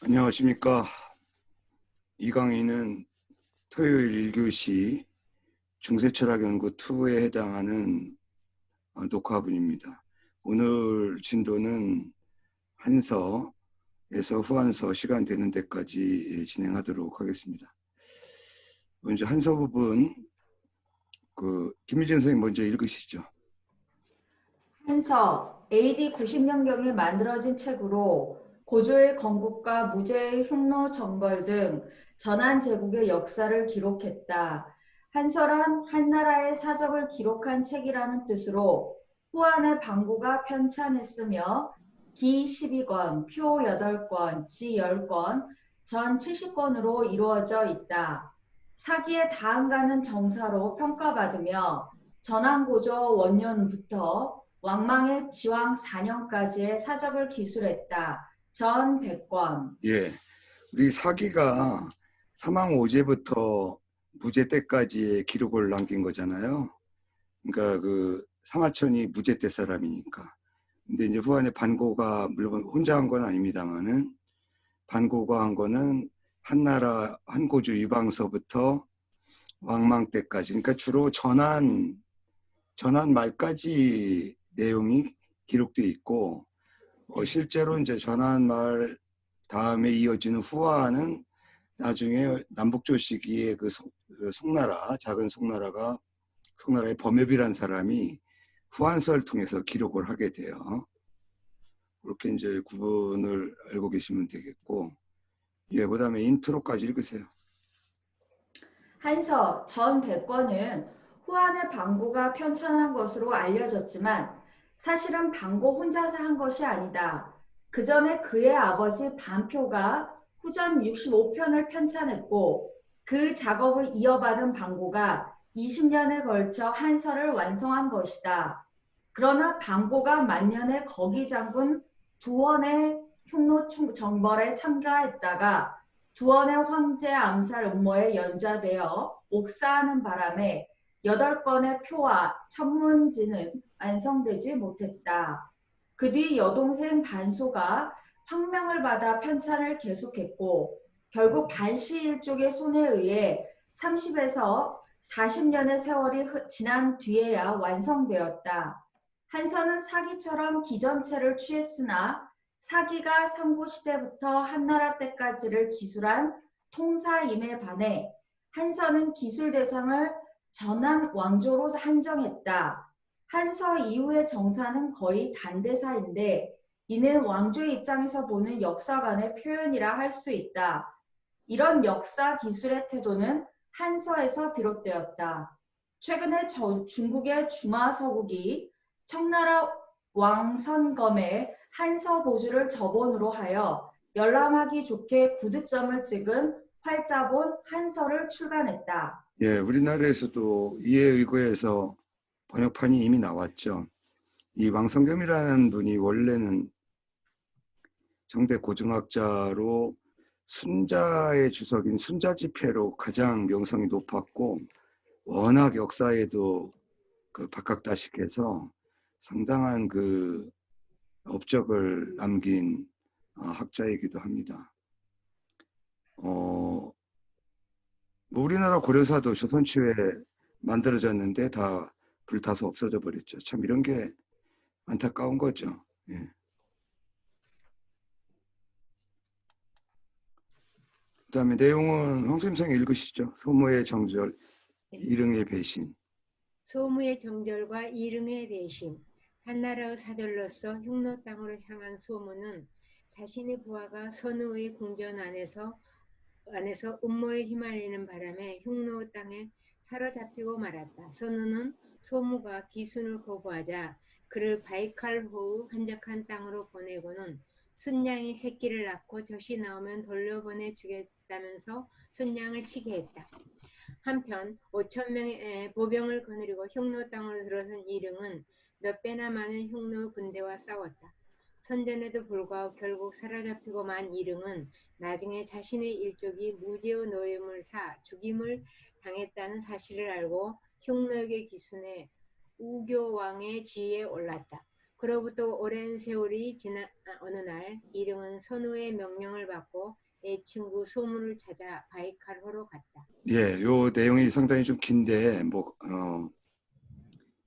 안녕하십니까. 이 강의는 토요일 1교시 중세철학연구 2에 해당하는 녹화분입니다. 오늘 진도는 한서에서 후한서 시간 되는 데까지 진행하도록 하겠습니다. 먼저 한서 부분 김미진 선생님 먼저 읽으시죠. 한서 AD 90년경에 만들어진 책으로 고조의 건국과 무제의 흉노 정벌 등 전한 제국의 역사를 기록했다. 한서란 한나라의 사적을 기록한 책이라는 뜻으로 후한의 방고가 편찬했으며 기 12권, 표 8권, 지 10권, 전 70권으로 이루어져 있다. 사기의 다한가는 정사로 평가받으며 전한고조 원년부터 왕망의 지왕 4년까지의 사적을 기술했다. 전 100권. 예, 우리 사기가 사망 5제부터 무제 때까지의 기록을 남긴 거잖아요. 그러니까 사마천이 무제 때 사람이니까. 근데 이제 후한의 반고가 물론 혼자 한 건 아닙니다만은 반고가 한 거는 한나라 한고주 유방서부터 왕망 때까지, 그러니까 주로 전한 말까지 내용이 기록돼 있고, 실제로 이제 전한 말 다음에 이어지는 후한은 나중에 남북조 시기에 그 송나라, 작은 송나라의 범협이란 사람이 후한서를 통해서 기록을 하게 돼요. 그렇게 이제 구분을 알고 계시면 되겠고, 예, 그다음에 인트로까지 읽으세요. 한서 전 100권은 후한의 방고가 편찬한 것으로 알려졌지만 사실은 방고 혼자서 한 것이 아니다. 그 전에 그의 아버지 반표가 후전 65편을 편찬했고 그 작업을 이어받은 방고가 20년에 걸쳐 한서를 완성한 것이다. 그러나 방고가 만년에 거기장군 두원의 흉노 정벌에 참가했다가 두원의 황제 암살 음모에 연좌되어 옥사하는 바람에 8건의 표와 천문지는 완성되지 못했다. 그 뒤 여동생 반소가 황명을 받아 편찬을 계속했고 결국 반시 일족의 손에 의해 30에서 40년의 세월이 지난 뒤에야 완성되었다. 한서는 사기처럼 기전체를 취했으나 사기가 삼국시대부터 한나라 때까지를 기술한 통사임에 반해 한서는 기술 대상을 전한 왕조로 한정했다. 한서 이후의 정사는 거의 단대사인데 이는 왕조의 입장에서 보는 역사관의 표현이라 할 수 있다. 이런 역사 기술의 태도는 한서에서 비롯되었다. 최근에 중국의 중화서국이 청나라 왕선검의 한서 보주를 저본으로 하여 열람하기 좋게 구두점을 찍은 활자본 한서를 출간했다. 예, 우리나라에서도 이에 의거해서 번역판이 이미 나왔죠. 이 왕성겸이라는 분이 원래는 정대 고증학자로 순자의 주석인 순자지폐로 가장 명성이 높았고, 워낙 역사에도 박학다식해서 상당한 업적을 남긴 학자이기도 합니다. 뭐 우리나라 고려사도 조선 초에 만들어졌는데 다 불타서 없어져 버렸죠. 참 이런 게 안타까운 거죠. 예. 그다음에 내용은 황 선생님 읽으시죠. 소모의 정절, 일응의 배신. 소무의 정절과 일응의 배신. 한나라의 사절로서 흉노 땅으로 향한 소무는 자신의 부하가 선우의 궁전 안에서 음모에 휘말리는 바람에 흉노 땅에 사로잡히고 말았다. 선우는 소무가 기순을 거부하자 그를 바이칼호의 한적한 땅으로 보내고는 순양이 새끼를 낳고 젖이 나오면 돌려보내 주겠다면서 순양을 치게 했다. 한편 5,000명의 보병을 거느리고 흉노 땅으로 들어선 일응은 몇 배나 많은 흉노 군대와 싸웠다. 선전에도 불구하고 결국 사로잡히고 만 일응은 나중에 자신의 일족이 무제의 노임을 사 죽임을 당했다는 사실을 알고 흉노에게 기순해 우교왕의 지위에 올랐다. 그로부터 오랜 세월이 지난 어느 날 이릉은 선우의 명령을 받고 내 친구 소문을 찾아 바이칼호로 갔다. 예, 요 내용이 상당히 좀 긴데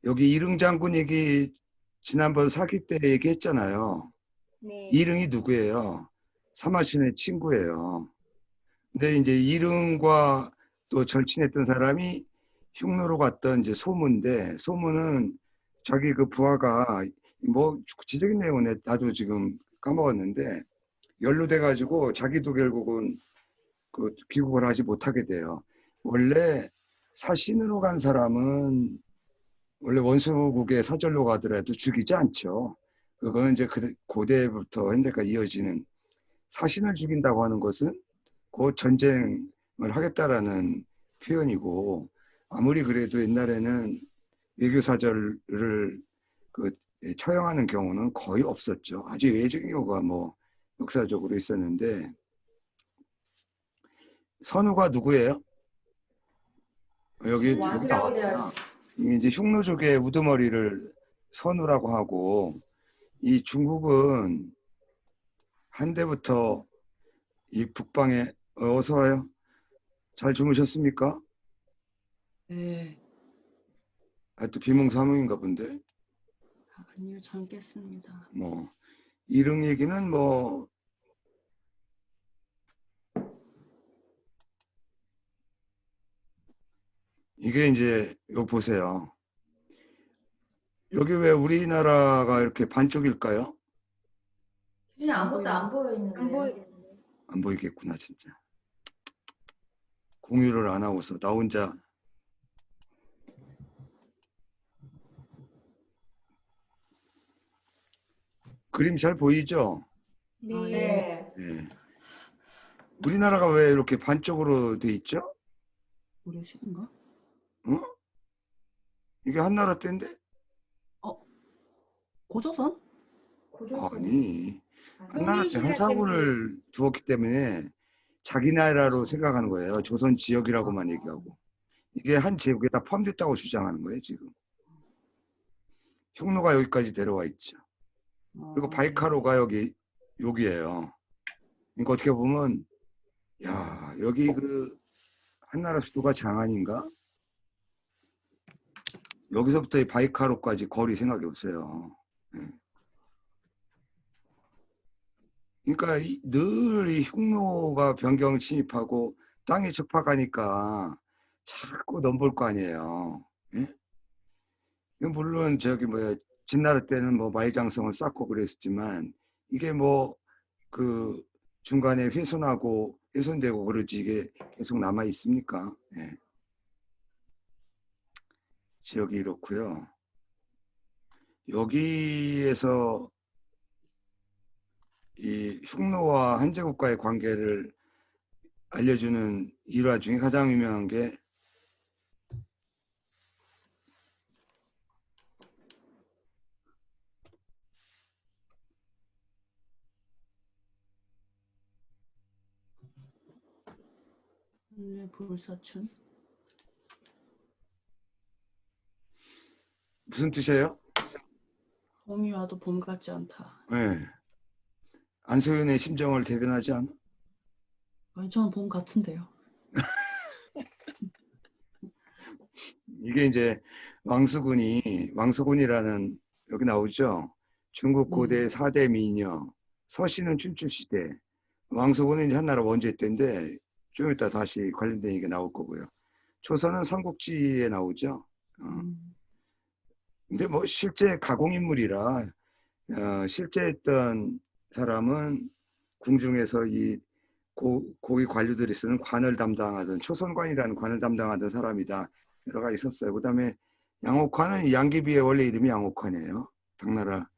여기 이릉 장군 얘기 지난번 사기 때 얘기했잖아요. 네, 이릉이 누구예요? 사마신의 친구예요. 근데 이제 이릉과 또 절친했던 사람이 흉노로 갔던 이제 소문인데, 소문은 자기 그 부하가 뭐 구체적인 내용은 나도 지금 까먹었는데 연루돼 가지고 자기도 결국은 그 귀국을 하지 못하게 돼요. 원래 사신으로 간 사람은 원래 원수국에 사절로 가더라도 죽이지 않죠. 그거는 이제 고대부터 현대까지 이어지는, 사신을 죽인다고 하는 것은 곧 전쟁을 하겠다라는 표현이고, 아무리 그래도 옛날에는 외교사절을 그 처형하는 경우는 거의 없었죠. 아주 예외적인 경우가 뭐 역사적으로 있었는데, 선우가 누구예요? 여기 왕이라고 되어 나왔구나. 있습니다. 이게 이제 흉노족의 우두머리를 선우라고 하고, 이 중국은 한때부터 이 북방에 어서 와요. 잘 주무셨습니까? 네, 또 비몽사몽인가 본데. 아니요, 잠깼습니다. 뭐 이릉 얘기는 뭐 이게 이제 여기 보세요. 여기 왜 우리나라가 이렇게 반쪽일까요? 그냥 아무것도 안 보여 안 있는데. 보이는데. 안 보이겠구나 진짜. 공유를 안 하고서 나 혼자. 그림 잘 보이죠? 네, 아, 예. 네. 예. 우리나라가 왜 이렇게 반쪽으로 돼 있죠? 모르시는가? 어? 이게 한나라 때인데? 고조선? 고조선. 아니, 한나라 때 통일신라 한사군을 두었기 때문에 자기 나라로 생각하는 거예요. 조선 지역이라고만 얘기하고. 이게 한 지역에 다 포함됐다고 주장하는 거예요, 지금. 흉노가 여기까지 내려와 있죠. 그리고 바이카로가 여기예요. 그러니까 어떻게 보면, 야, 여기 그 한나라 수도가 장안인가? 여기서부터 이 바이카로까지 거리 생각해 보세요. 그러니까 늘 이 흉노가 변경 침입하고 땅에 접박하니까 자꾸 넘볼 거 아니에요. 예? 물론 저기 뭐야 진나라 때는 뭐 마이장성을 쌓고 그랬지만 이게 뭐 그 중간에 훼손되고 그러지 이게 계속 남아 있습니까? 예. 지역이 이렇고요. 여기에서 이 흉노와 한제국과의 관계를 알려주는 일화 중에 가장 유명한 게 불사춘? 무슨 뜻이에요? 봄이 와도 봄 같지 않다. 네. 안소연의 심정을 대변하지 않아? 아니, 저는 봄 같은데요. 이게 이제 왕수군이라는 여기 나오죠. 중국 고대 4대 미녀, 서씨는 춘추시대, 왕수군은 이제 한나라 원제 때인데 좀 이따 다시 관련된 얘기가 나올 거고요. 조선은 삼국지에 나오죠. 근데 뭐 실제 가공인물이라 실제 했던 사람은 궁중에서 이 고위 관료들이 쓰는 관을 담당하던 초선관이라는 관을 담당하던 사람이다. 여러 가지 있었어요. 그 다음에 양옥환은 양귀비의 원래 이름이 양옥환이에요. 당나라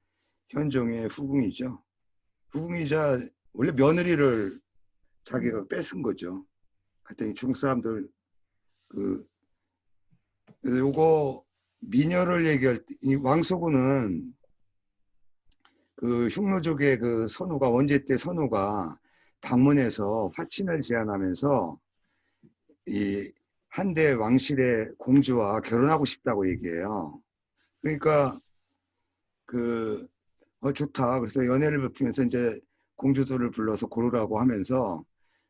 현종의 후궁이죠. 후궁이자 원래 며느리를 자기가 뺏은 거죠. 그랬더니 중국 사람들 그래서 요거 미녀를 얘기할 때 이 왕소군은 그 흉노족의 그 선우가 원제 때 선우가 방문해서 화친을 제안하면서 이 한대 왕실의 공주와 결혼하고 싶다고 얘기해요. 그러니까 그 좋다. 그래서 연애를 베푸면서 이제 공주들을 불러서 고르라고 하면서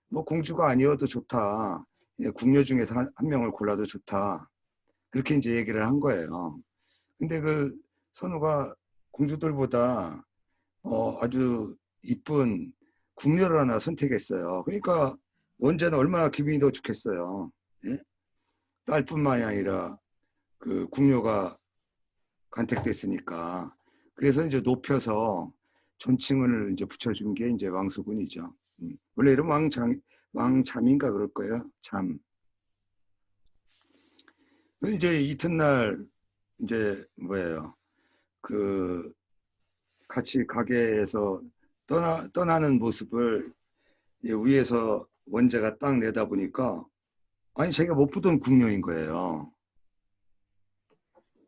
뭐 공주가 아니어도 좋다. 예, 궁녀 중에서 한 명을 골라도 좋다. 그렇게 이제 얘기를 한 거예요. 근데 그 선우가 공주들보다 아주 이쁜 궁녀를 하나 선택했어요. 그러니까 원자는 얼마나 기분이 더 좋겠어요. 예? 딸뿐만이 아니라 그 궁녀가 간택됐으니까. 그래서 이제 높여서 존칭을 이제 붙여준 게 이제 왕수군이죠. 원래 이름 왕잠인가 그럴 거예요. 잠. 이제 이튿날 이제 뭐예요? 그 같이 가게에서 떠나는 모습을 위에서 원재가 딱 내다보니까 아니 자기가 못 보던 궁녀인 거예요.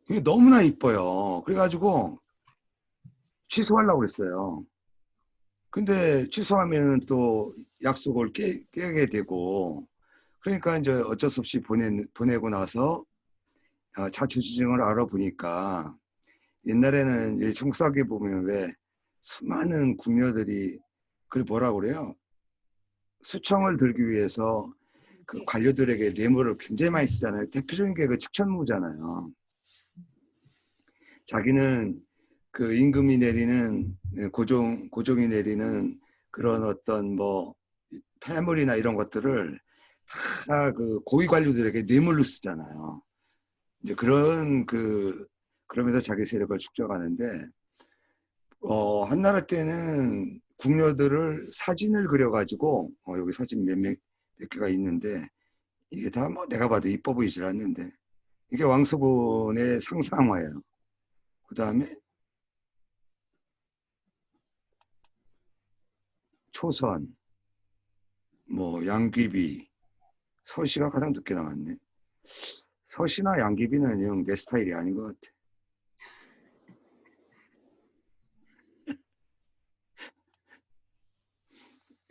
그게 너무나 이뻐요. 그래가지고 취소하려고 그랬어요. 근데 취소하면 또 약속을 깨게 되고 그러니까 이제 어쩔 수 없이 보내고 나서 자초지종을 알아보니까 옛날에는 이 중국사기에 보면 왜 수많은 궁녀들이 그걸 뭐라고 그래요? 수청을 들기 위해서 그 관료들에게 뇌물을 굉장히 많이 쓰잖아요. 대표적인 게 그 측천무잖아요. 자기는 그 임금이 내리는 고종이 내리는 그런 어떤 뭐 폐물이나 이런 것들을 다 그 고위 관료들에게 뇌물로 쓰잖아요. 이제 그러면서 자기 세력을 축적하는데 한나라 때는 궁녀들을 사진을 그려가지고 여기 사진 몇 개가 있는데 이게 다 뭐 내가 봐도 이뻐 보이질 않는데 이게 왕수군의 상상화예요. 그 다음에 초선, 뭐 양귀비, 서시가 가장 늦게 나왔네. 서시나 양귀비는 영 내 스타일이 아닌 것 같아.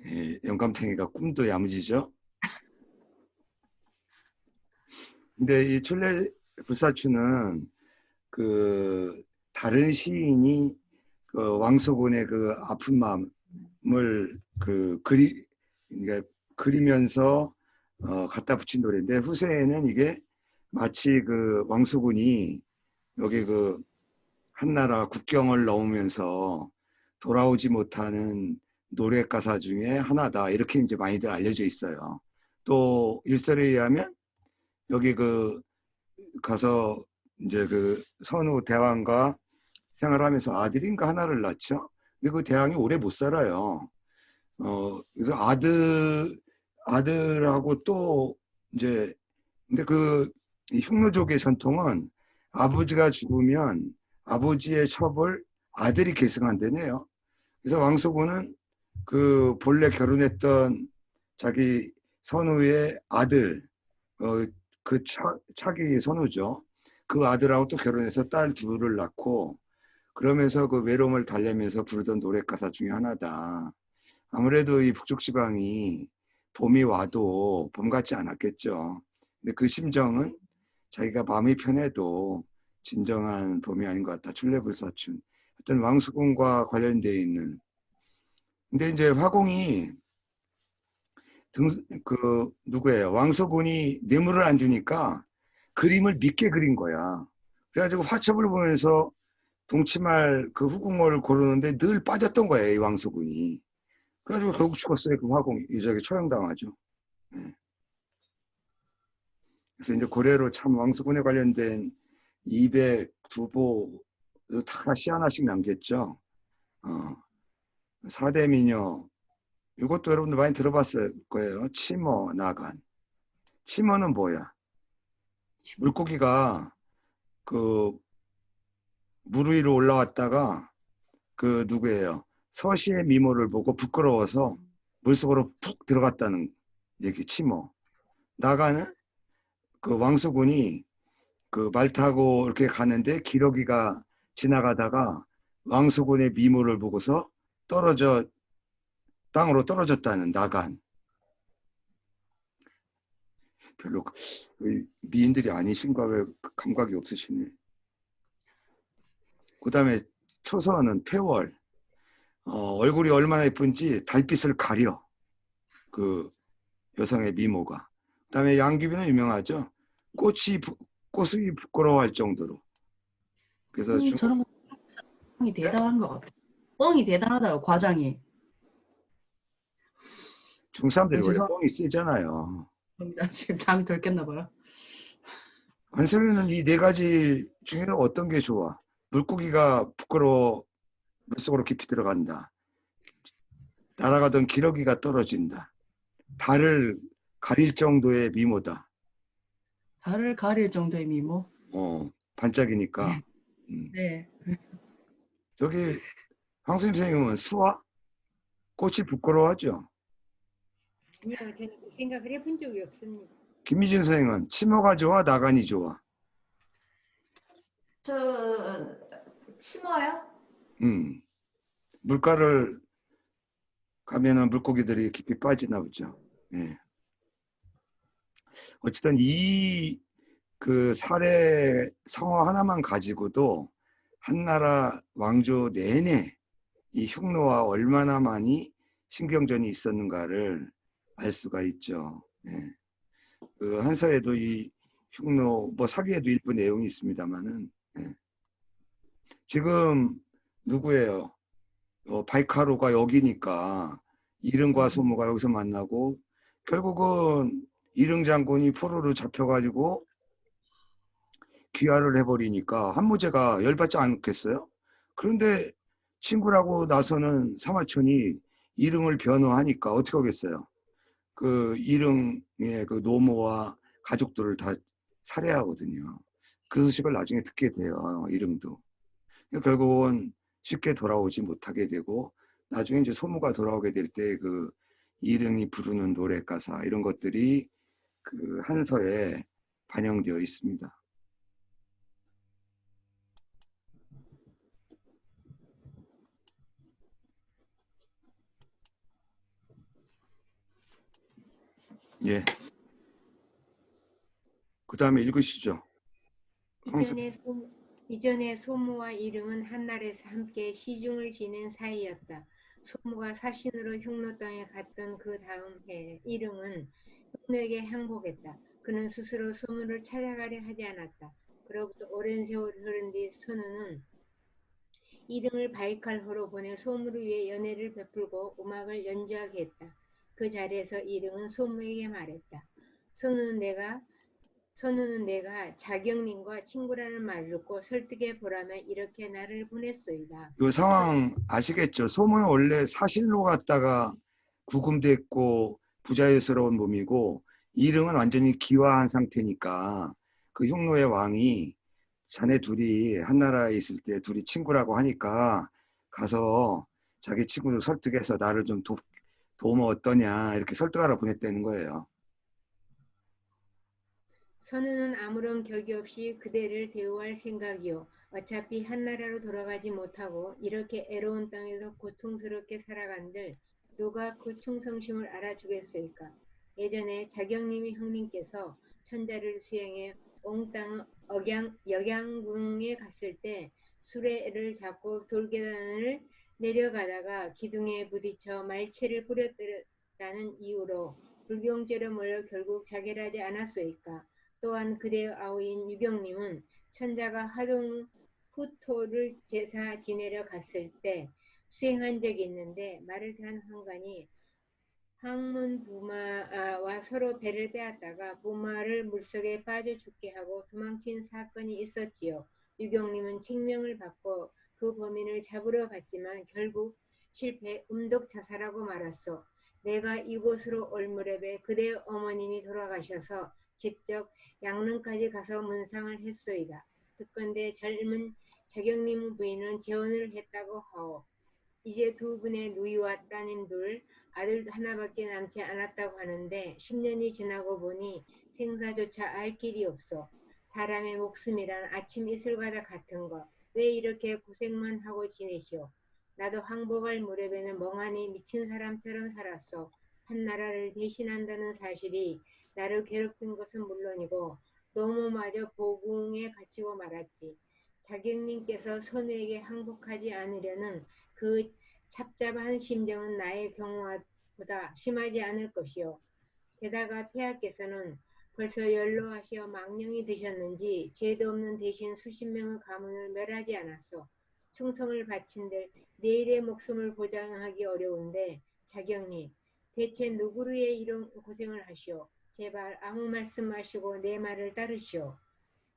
예, 영감탱이가 꿈도 야무지죠. 근데 이 출래 불사추는 그 다른 시인이 그 왕소군의 그 아픈 마음을 그러니까 그리면서 갖다 붙인 노래인데 후세에는 이게 마치 그 왕소군이 여기 그 한나라 국경을 넘으면서 돌아오지 못하는 노래 가사 중에 하나다 이렇게 이제 많이들 알려져 있어요. 또 일설에 의하면 여기 그 가서 이제 그 선우 대왕과 생활하면서 아들인가 하나를 낳죠. 근데 그 대왕이 오래 못 살아요. 그래서 아들하고 또 이제 근데 그 흉노족의 전통은 아버지가 죽으면 아버지의 첩을 아들이 계승한다네요. 그래서 왕소군은 그 본래 결혼했던 자기 선우의 아들, 그 차기 선우죠. 그 아들하고 또 결혼해서 딸 둘을 낳고 그러면서 그 외로움을 달래면서 부르던 노래 가사 중에 하나다. 아무래도 이 북쪽 지방이 봄이 와도 봄 같지 않았겠죠. 근데 그 심정은 자기가 마음이 편해도 진정한 봄이 아닌 것 같다. 출래불사춘. 어떤 왕수군과 관련되어 있는. 근데 이제 화공이 누구예요? 왕서군이 뇌물을 안 주니까 그림을 믿게 그린 거야. 그래가지고 화첩을 보면서 동치말 그 후궁을 고르는데 늘 빠졌던 거예요, 이 왕서군이. 그래가지고 결국 죽었어요, 그 화공이. 저기 처형당하죠. 네. 그래서 이제 고래로 참 왕서군에 관련된 202보 다 하나씩 남겼죠. 4대 미녀. 이것도 여러분들 많이 들어봤을 거예요. 치모, 나간. 치모는 뭐야? 물고기가 그 물 위로 올라왔다가 그 누구예요? 서시의 미모를 보고 부끄러워서 물속으로 푹 들어갔다는 얘기 치모. 나가는 그 왕수군이 그 말 타고 이렇게 가는데 기러기가 지나가다가 왕수군의 미모를 보고서 땅으로 떨어졌다는 나간. 별로 미인들이 아니신가 왜 감각이 없으시네. 그 다음에 초선은 폐월. 얼굴이 얼마나 예쁜지 달빛을 가려. 그 여성의 미모가. 그다음에 양귀비는 유명하죠. 꽃이 부끄러워할 정도로. 그래서 저런 거 뻥이 대단한 것 같아. 뻥이 대단하다요, 과장이. 중국 사람들이 원래 죄송합니다. 뻥이 세잖아요. 지금 잠이 덜 깼나 봐요. 한솔이는 이 네 가지 중에 어떤 게 좋아? 물고기가 부끄러워 물속으로 깊이 들어간다. 날아가던 기러기가 떨어진다. 달을 가릴 정도의 미모다. 달을 가릴 정도의 미모. 반짝이니까. 네. 저기 황수님 선생님은 수화? 꽃이 부끄러워하죠. 아니요, 저는 그 생각을 해본 적이 없습니다. 김미진 선생은 치모가 좋아, 나간이 좋아. 저 치마요? 물가를 가면은 물고기들이 깊이 빠지나 보죠. 예. 어쨌든 이 그 사례 성어 하나만 가지고도 한나라 왕조 내내 이 흉노와 얼마나 많이 신경전이 있었는가를 알 수가 있죠. 예. 그 한서에도 이 흉노, 뭐 사기에도 일부 내용이 있습니다만은, 예. 지금 누구예요? 바이카로가 여기니까 이릉과 소모가 여기서 만나고 결국은 이릉 장군이 포로로 잡혀가지고 귀화를 해버리니까 한무제가 열받지 않겠어요? 그런데 친구라고 나서는 사마천이 이릉을 변호하니까 어떻게 하겠어요? 그 이릉의 그 노모와 가족들을 다 살해하거든요. 그 소식을 나중에 듣게 돼요. 이릉도. 결국은 쉽게 돌아오지 못하게 되고 나중에 이제 소무가 돌아오게 될 때 그 이릉이 부르는 노래 가사 이런 것들이 그 한서에 반영되어 있습니다. 예. 그 다음에 읽으시죠. 이전에 소무와 이릉은 한날에서 함께 시중을 지낸 사이였다. 소무가 사신으로 흉노 땅에 갔던 그 다음 해 이릉은 흉노에게 항복했다. 그는 스스로 소무를 찾아가려 하지 않았다. 그로부터 오랜 세월이 흐른 뒤 선우는 이릉을 바이칼호로 보내 소무를 위해 연회를 베풀고 음악을 연주하게 했다. 그 자리에서 이릉은 소무에게 말했다. 선우는 내가 자경님과 친구라는 말을 듣고 설득해 보라며 이렇게 나를 보냈소이다. 이 상황 아시겠죠? 소무는 원래 사신으로 갔다가 구금됐고 부자유스러운 몸이고 이릉은 완전히 기화한 상태니까 그 흉노의 왕이 자네 둘이 한나라에 있을 때 둘이 친구라고 하니까 가서 자기 친구를 설득해서 나를 좀 도우면 어떠냐 이렇게 설득하러 보냈다는 거예요. 선우는 아무런 격이 없이 그대를 대우할 생각이요. 어차피 한나라로 돌아가지 못하고 이렇게 애로운 땅에서 고통스럽게 살아간들 누가 그 충성심을 알아주겠소이까. 예전에 자경님이 형님께서 천자를 수행해 옹땅 역양궁에 갔을 때 수레를 잡고 돌계단을 내려가다가 기둥에 부딪혀 말체를 부렸다는 이유로 불경죄로 몰려 결국 자결하지 않았소이까. 또한 그대의 아우인 유경님은 천자가 하동 후토를 제사 지내려 갔을 때 수행한 적이 있는데 말을 탄 황관이 항문 부마와 서로 배를 빼앗다가 부마를 물속에 빠져 죽게 하고 도망친 사건이 있었지요. 유경님은 칙명을 받고 그 범인을 잡으러 갔지만 결국 실패 음독 자살하고 말았소. 내가 이곳으로 올 무렵에 그대의 어머님이 돌아가셔서 직접 양릉까지 가서 문상을 했소이다. 듣건대 젊은 자경님 부인은 재혼을 했다고 하오. 이제 두 분의 누이와 따님들 아들 하나밖에 남지 않았다고 하는데 10년이 지나고 보니 생사조차 알 길이 없어. 사람의 목숨이란 아침 이슬과도 같은 것. 왜 이렇게 고생만 하고 지내시오. 나도 항복할 무렵에는 멍하니 미친 사람처럼 살았어. 한나라를 대신한다는 사실이 나를 괴롭힌 것은 물론이고 노모마저 보궁에 갇히고 말았지. 자경님께서 선우에게 항복하지 않으려는 그 찹찹한 심정은 나의 경우보다 심하지 않을 것이요. 게다가 폐하께서는 벌써 연로하시어 망령이 드셨는지 죄도 없는 대신 수십 명의 가문을 멸하지 않았소. 충성을 바친들 내일의 목숨을 보장하기 어려운데 자경님 대체 누구를 위해 이런 고생을 하시오. 제발 아무 말씀 마시고 내 말을 따르시오.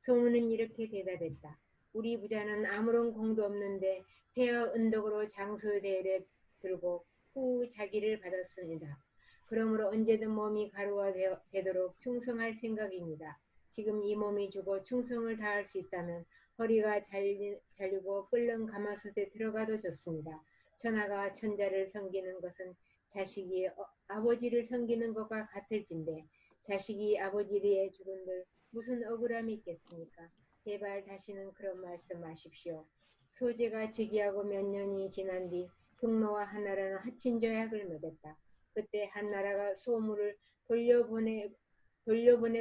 소문은 이렇게 대답했다. 우리 부자는 아무런 공도 없는데 폐하 은덕으로 장소대를 들고 후 자기를 받았습니다. 그러므로 언제든 몸이 가루가 되도록 충성할 생각입니다. 지금 이 몸이 죽어 충성을 다할 수 있다면 허리가 잘리고 끓는 가마솥에 들어가도 좋습니다. 천하가 천자를 섬기는 것은 자식이 아버지를 섬기는 것과 같을진데 자식이 아버지를 죽은들 무슨 억울함이 있겠습니까? 제발 다시는 그런 말씀 마십시오. 소재가 즉위하고 몇 년이 지난 뒤 흉노와 한나라는 하친 조약을 맺었다. 그때 한나라가 소무를 돌려보내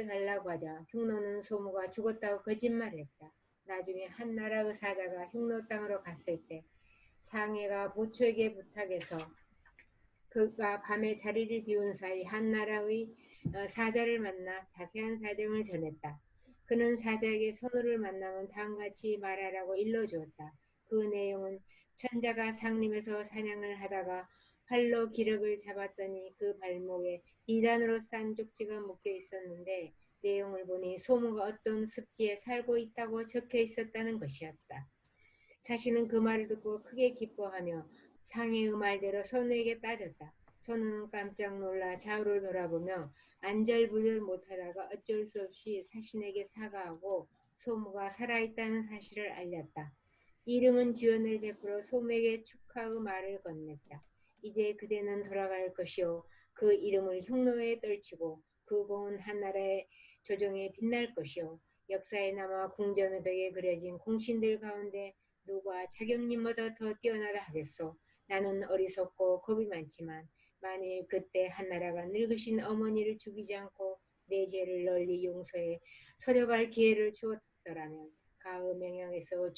달라고 하자 흉노는 소무가 죽었다고 거짓말했다. 나중에 한나라의 사자가 흉노 땅으로 갔을 때 상해가 보초에게 부탁해서 그가 밤에 자리를 비운 사이 한나라의 사자를 만나 자세한 사정을 전했다. 그는 사자에게 선우를 만나면 다음같이 말하라고 일러주었다. 그 내용은 천자가 상림에서 사냥을 하다가 활로 기력을 잡았더니 그 발목에 비단으로 싼 쪽지가 묶여 있었는데 내용을 보니 소무가 어떤 습지에 살고 있다고 적혀 있었다는 것이었다. 사신은 그 말을 듣고 크게 기뻐하며 상해의 말대로 선우에게 따졌다. 선우는 깜짝 놀라 좌우를 돌아보며 안절부절 못하다가 어쩔 수 없이 사신에게 사과하고 소무가 살아있다는 사실을 알렸다. 이름은 주연을 베풀어 소무에게 축하의 말을 건넸다. 이제 그대는 돌아갈 것이요 그 이름을 흉노에 떨치고 그 공은 한나라의 조정에 빛날 것이요 역사에 남아 궁전의 벽에 그려진 공신들 가운데 누가 자경님보다 더 뛰어나다 하겠소. 나는 어리석고 겁이 많지만 만일 그때 한나라가 늙으신 어머니를 죽이지 않고 내 죄를 널리 용서해 서려갈 기회를 주었더라면 가의 명령에서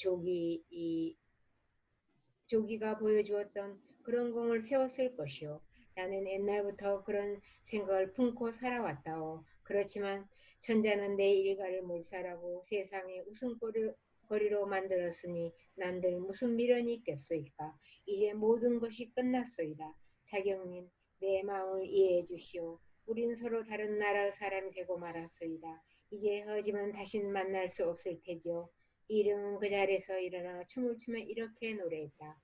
조기가 보여주었던 그런 공을 세웠을 것이오. 나는 옛날부터 그런 생각을 품고 살아왔다오. 그렇지만 천자는 내 일가를 몰살하고 세상에 웃음거리로 만들었으니 난들 무슨 미련이 있겠소이까. 이제 모든 것이 끝났소이다. 자경님, 내 마음을 이해해 주시오. 우린 서로 다른 나라의 사람이 되고 말았소이다. 이제 헤어지면 다신 만날 수 없을 테지요. 이름은 그 자리에서 일어나 춤을 추며 이렇게 노래했다.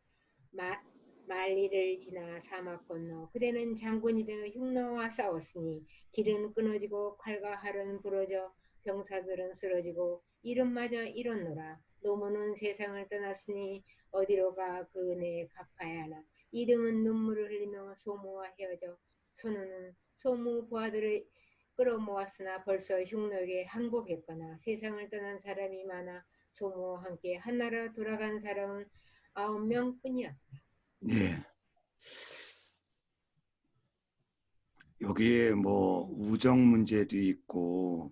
만리를 지나 사막 건너 그대는 장군이 되어 흉노와 싸웠으니 길은 끊어지고 칼과 활은 부러져 병사들은 쓰러지고 이름마저 잃었노라. 노모는 세상을 떠났으니 어디로 가 그 은혜 갚아야 하나. 이름은 눈물을 흘리며 소무와 헤어져 선우는 소무 부하들을 끌어모았으나 벌써 흉노에게 항복했거나 세상을 떠난 사람이 많아 소무와 함께 한나라 돌아간 사람은 9명뿐이었다. 예. 여기에 뭐 우정 문제도 있고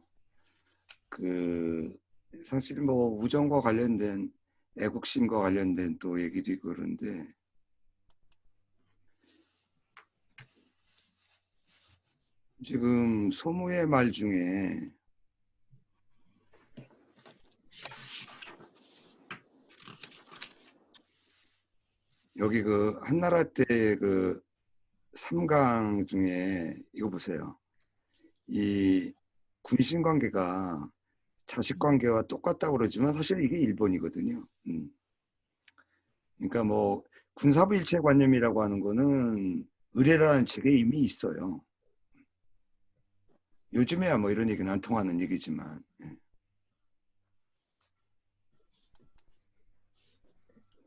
사실 뭐 우정과 관련된 애국심과 관련된 또 얘기도 있고 그런데 지금 소무의 말 중에 여기 그 한나라 때 그 삼강 중에 이거 보세요. 이 군신 관계가 자식 관계와 똑같다고 그러지만 사실 이게 일본이거든요. 그러니까 뭐 군사부 일체관념이라고 하는 거는 의례라는 책에 이미 있어요. 요즘에야 뭐 이런 얘기는 안 통하는 얘기지만.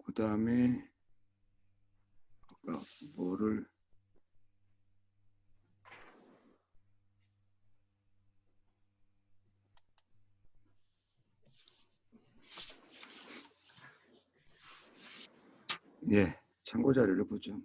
그 다음에 아까 뭐를 예, 참고 자료를 보죠.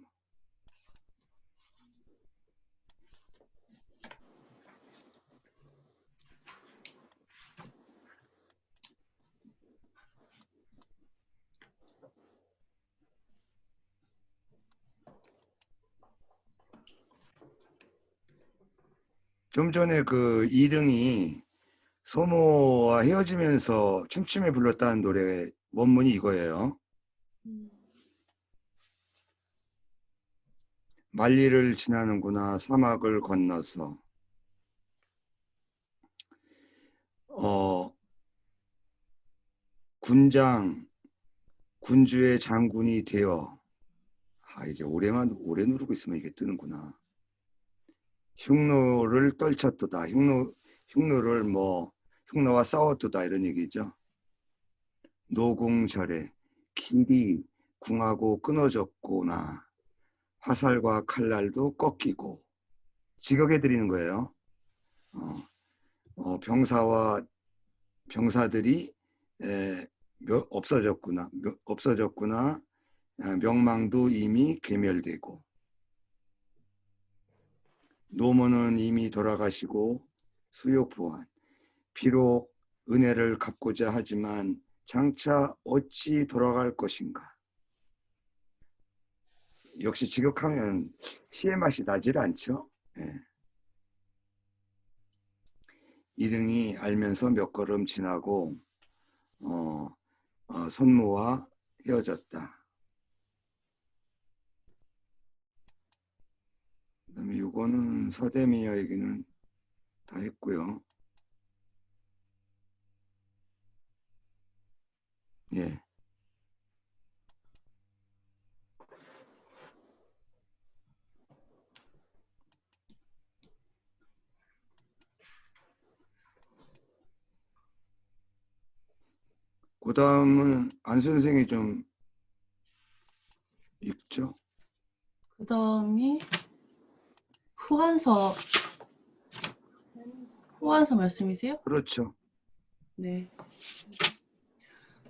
좀 전에 그 이릉이 소모와 헤어지면서 춤추며 불렀다는 노래 원문이 이거예요. 만리를 지나는구나 사막을 건너서. 군주의 장군이 되어. 이게 오래 누르고 있으면 이게 뜨는구나. 흉노를 떨쳤도다. 흉노를 흉노와 싸웠도다 이런 얘기죠. 노궁절에 길이 궁하고 끊어졌구나. 화살과 칼날도 꺾이고. 직역해 드리는 거예요. 병사들이 없어졌구나. 명망도 이미 괴멸되고. 노모는 이미 돌아가시고 수욕부한. 비록 은혜를 갚고자 하지만 장차 어찌 돌아갈 것인가. 역시 직역하면 시의 맛이 나질 않죠. 예. 이릉이 알면서 몇 걸음 지나고 손모와 헤어졌다. 그 다음에 요거는 서대미녀 얘기는 다 했고요. 예. 그 다음은 안 선생이 좀 읽죠. 그 다음이 후한서 말씀이세요? 그렇죠. 네.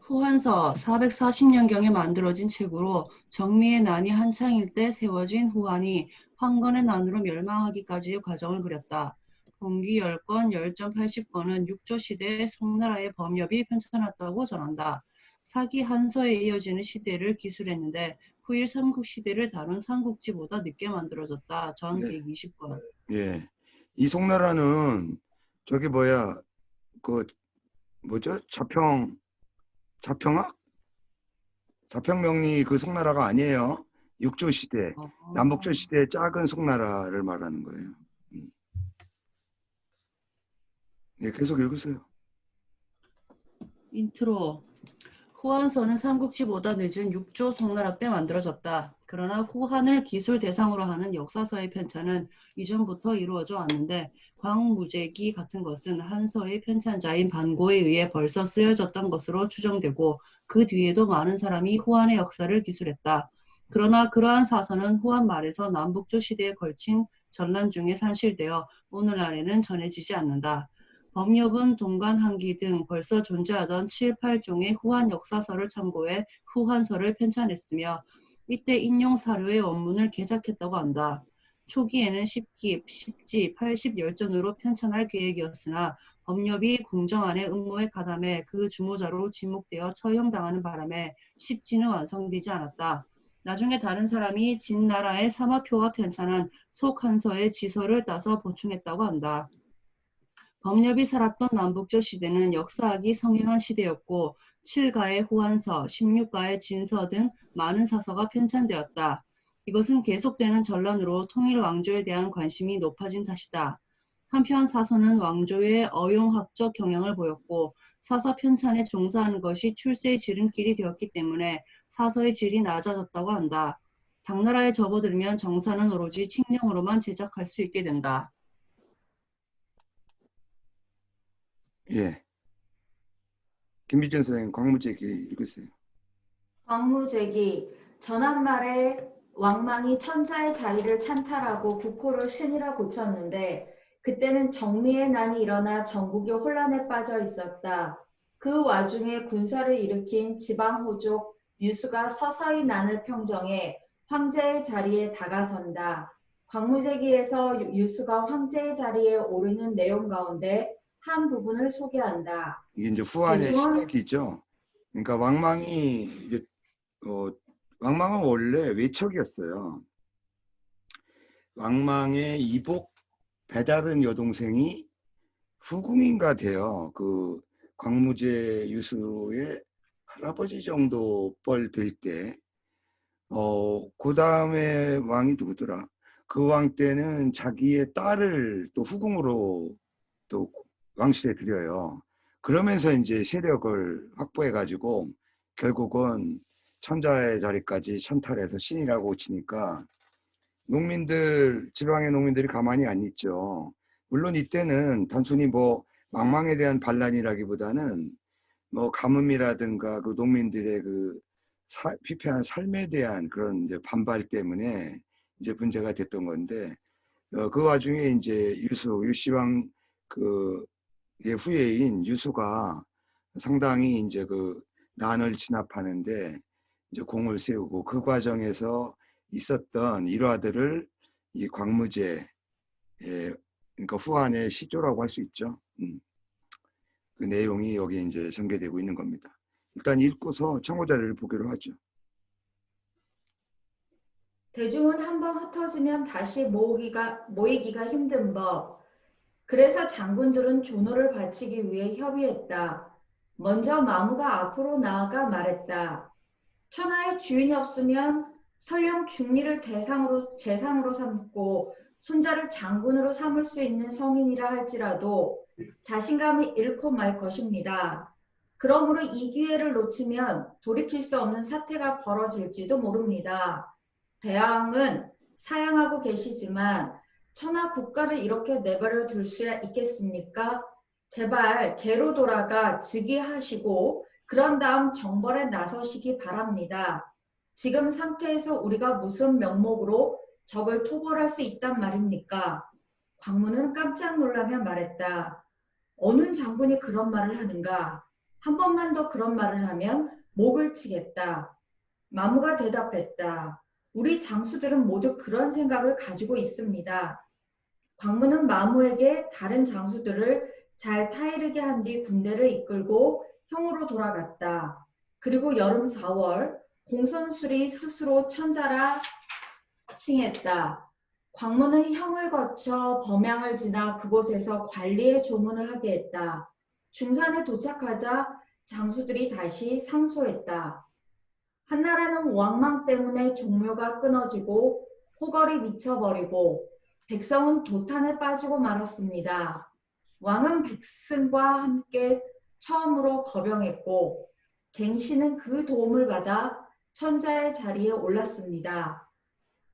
후한서 440년경에 만들어진 책으로 정미의 난이 한창일 때 세워진 후한이 황건의 난으로 멸망하기까지의 과정을 그렸다. 공기 10건, 열전 80건은 육조 시대의 송나라의 범협이 편찬했다고 전한다. 사기 한서에 이어지는 시대를 기술했는데 후일 삼국시대를 다룬 삼국지보다 늦게 만들어졌다. 전 네. 120건. 예. 이 송나라는 저기 그 뭐죠? 자평학? 자평명리 그 송나라가 아니에요. 육조 시대, 남북조 시대의 작은 송나라를 말하는 거예요. 예, 계속 읽으세요. 인트로. 후한서는 삼국지보다 늦은 6조 송나라 때 만들어졌다. 그러나 후한을 기술 대상으로 하는 역사서의 편찬은 이전부터 이루어져 왔는데 광무제기 같은 것은 한서의 편찬자인 반고에 의해 벌써 쓰여졌던 것으로 추정되고 그 뒤에도 많은 사람이 후한의 역사를 기술했다. 그러나 그러한 사서는 후한 말에서 남북조 시대에 걸친 전란 중에 산실되어 오늘날에는 전해지지 않는다. 범협은 동관한기 등 벌써 존재하던 7, 8종의 후한 역사서를 참고해 후한서를 편찬했으며 이때 인용 사료의 원문을 개작했다고 한다. 초기에는 10기, 10지, 80열전으로 편찬할 계획이었으나 범협이 궁정안의 음모에 가담해 그 주모자로 지목되어 처형당하는 바람에 10지는 완성되지 않았다. 나중에 다른 사람이 진나라의 사마표와 편찬한 속한서의 지서를 따서 보충했다고 한다. 범협이 살았던 남북조 시대는 역사학이 성행한 시대였고 7가의 후한서, 16가의 진서 등 많은 사서가 편찬되었다. 이것은 계속되는 전란으로 통일 왕조에 대한 관심이 높아진 탓이다. 한편 사서는 왕조의 어용학적 경향을 보였고 사서 편찬에 종사하는 것이 출세의 지름길이 되었기 때문에 사서의 질이 낮아졌다고 한다. 당나라에 접어들면 정사는 오로지 칙령으로만 제작할 수 있게 된다. 예. 김미준 선생님 광무제기 읽으세요. 광무제기 전한말에 왕망이 천자의 자리를 찬탈하고 국호를 신이라 고쳤는데 그때는 정미의 난이 일어나 전국이 혼란에 빠져 있었다. 그 와중에 군사를 일으킨 지방호족 유수가 서서히 난을 평정해 황제의 자리에 다가선다. 광무제기에서 유수가 황제의 자리에 오르는 내용 가운데 한 부분을 소개한다. 이게 이제 후한의 시작이죠. 그러니까 왕망은 원래 외척이었어요. 왕망의 이복 배다른 여동생이 후궁인가 돼요. 그 광무제 유수의 할아버지 정도 뻘 될 때, 그 다음에 왕이 누구더라? 그 왕 때는 자기의 딸을 또 후궁으로 또 왕실에 들여요. 그러면서 이제 세력을 확보해가지고 결국은 천자의 자리까지 천탈해서 신이라고 치니까 농민들, 지방의 농민들이 가만히 안 있죠. 물론 이때는 단순히 뭐 망망에 대한 반란이라기보다는 뭐 가뭄이라든가 그 농민들의 그 피폐한 삶에 대한 그런 이제 반발 때문에 이제 문제가 됐던 건데, 그 와중에 이제 유시왕 그 후예인 유수가 상당히 이제 그 난을 진압하는데 이제 공을 세우고, 그 과정에서 있었던 일화들을 이 광무제, 그러니까 후한의 시조라고 할 수 있죠. 그 내용이 여기 이제 전개되고 있는 겁니다. 일단 읽고서 청구자료를 보기로 하죠. 대중은 한번 흩어지면 다시 모이기가 힘든 법. 그래서 장군들은 존호를 바치기 위해 협의했다. 먼저 마무가 앞으로 나아가 말했다. 천하의 주인이 없으면 설령 중리를 재상으로 삼고 손자를 장군으로 삼을 수 있는 성인이라 할지라도 자신감을 잃고 말 것입니다. 그러므로 이 기회를 놓치면 돌이킬 수 없는 사태가 벌어질지도 모릅니다. 대왕은 사양하고 계시지만 천하 국가를 이렇게 내버려 둘 수 있겠습니까? 제발 개로 돌아가 즉위하시고 그런 다음 정벌에 나서시기 바랍니다. 지금 상태에서 우리가 무슨 명목으로 적을 토벌할 수 있단 말입니까? 광무는 깜짝 놀라며 말했다. 어느 장군이 그런 말을 하는가? 한 번만 더 그런 말을 하면 목을 치겠다. 마무가 대답했다. 우리 장수들은 모두 그런 생각을 가지고 있습니다. 광무는 마무에게 다른 장수들을 잘 타이르게 한 뒤 군대를 이끌고 형으로 돌아갔다. 그리고 여름 4월 공손술이 스스로 천사라 칭했다. 광무는 형을 거쳐 범양을 지나 그곳에서 관리의 조문을 하게 했다. 중산에 도착하자 장수들이 다시 상소했다. 한나라는 왕망 때문에 종묘가 끊어지고 포걸이 미쳐버리고 백성은 도탄에 빠지고 말았습니다. 왕은 백성과 함께 처음으로 거병했고 갱신은 그 도움을 받아 천자의 자리에 올랐습니다.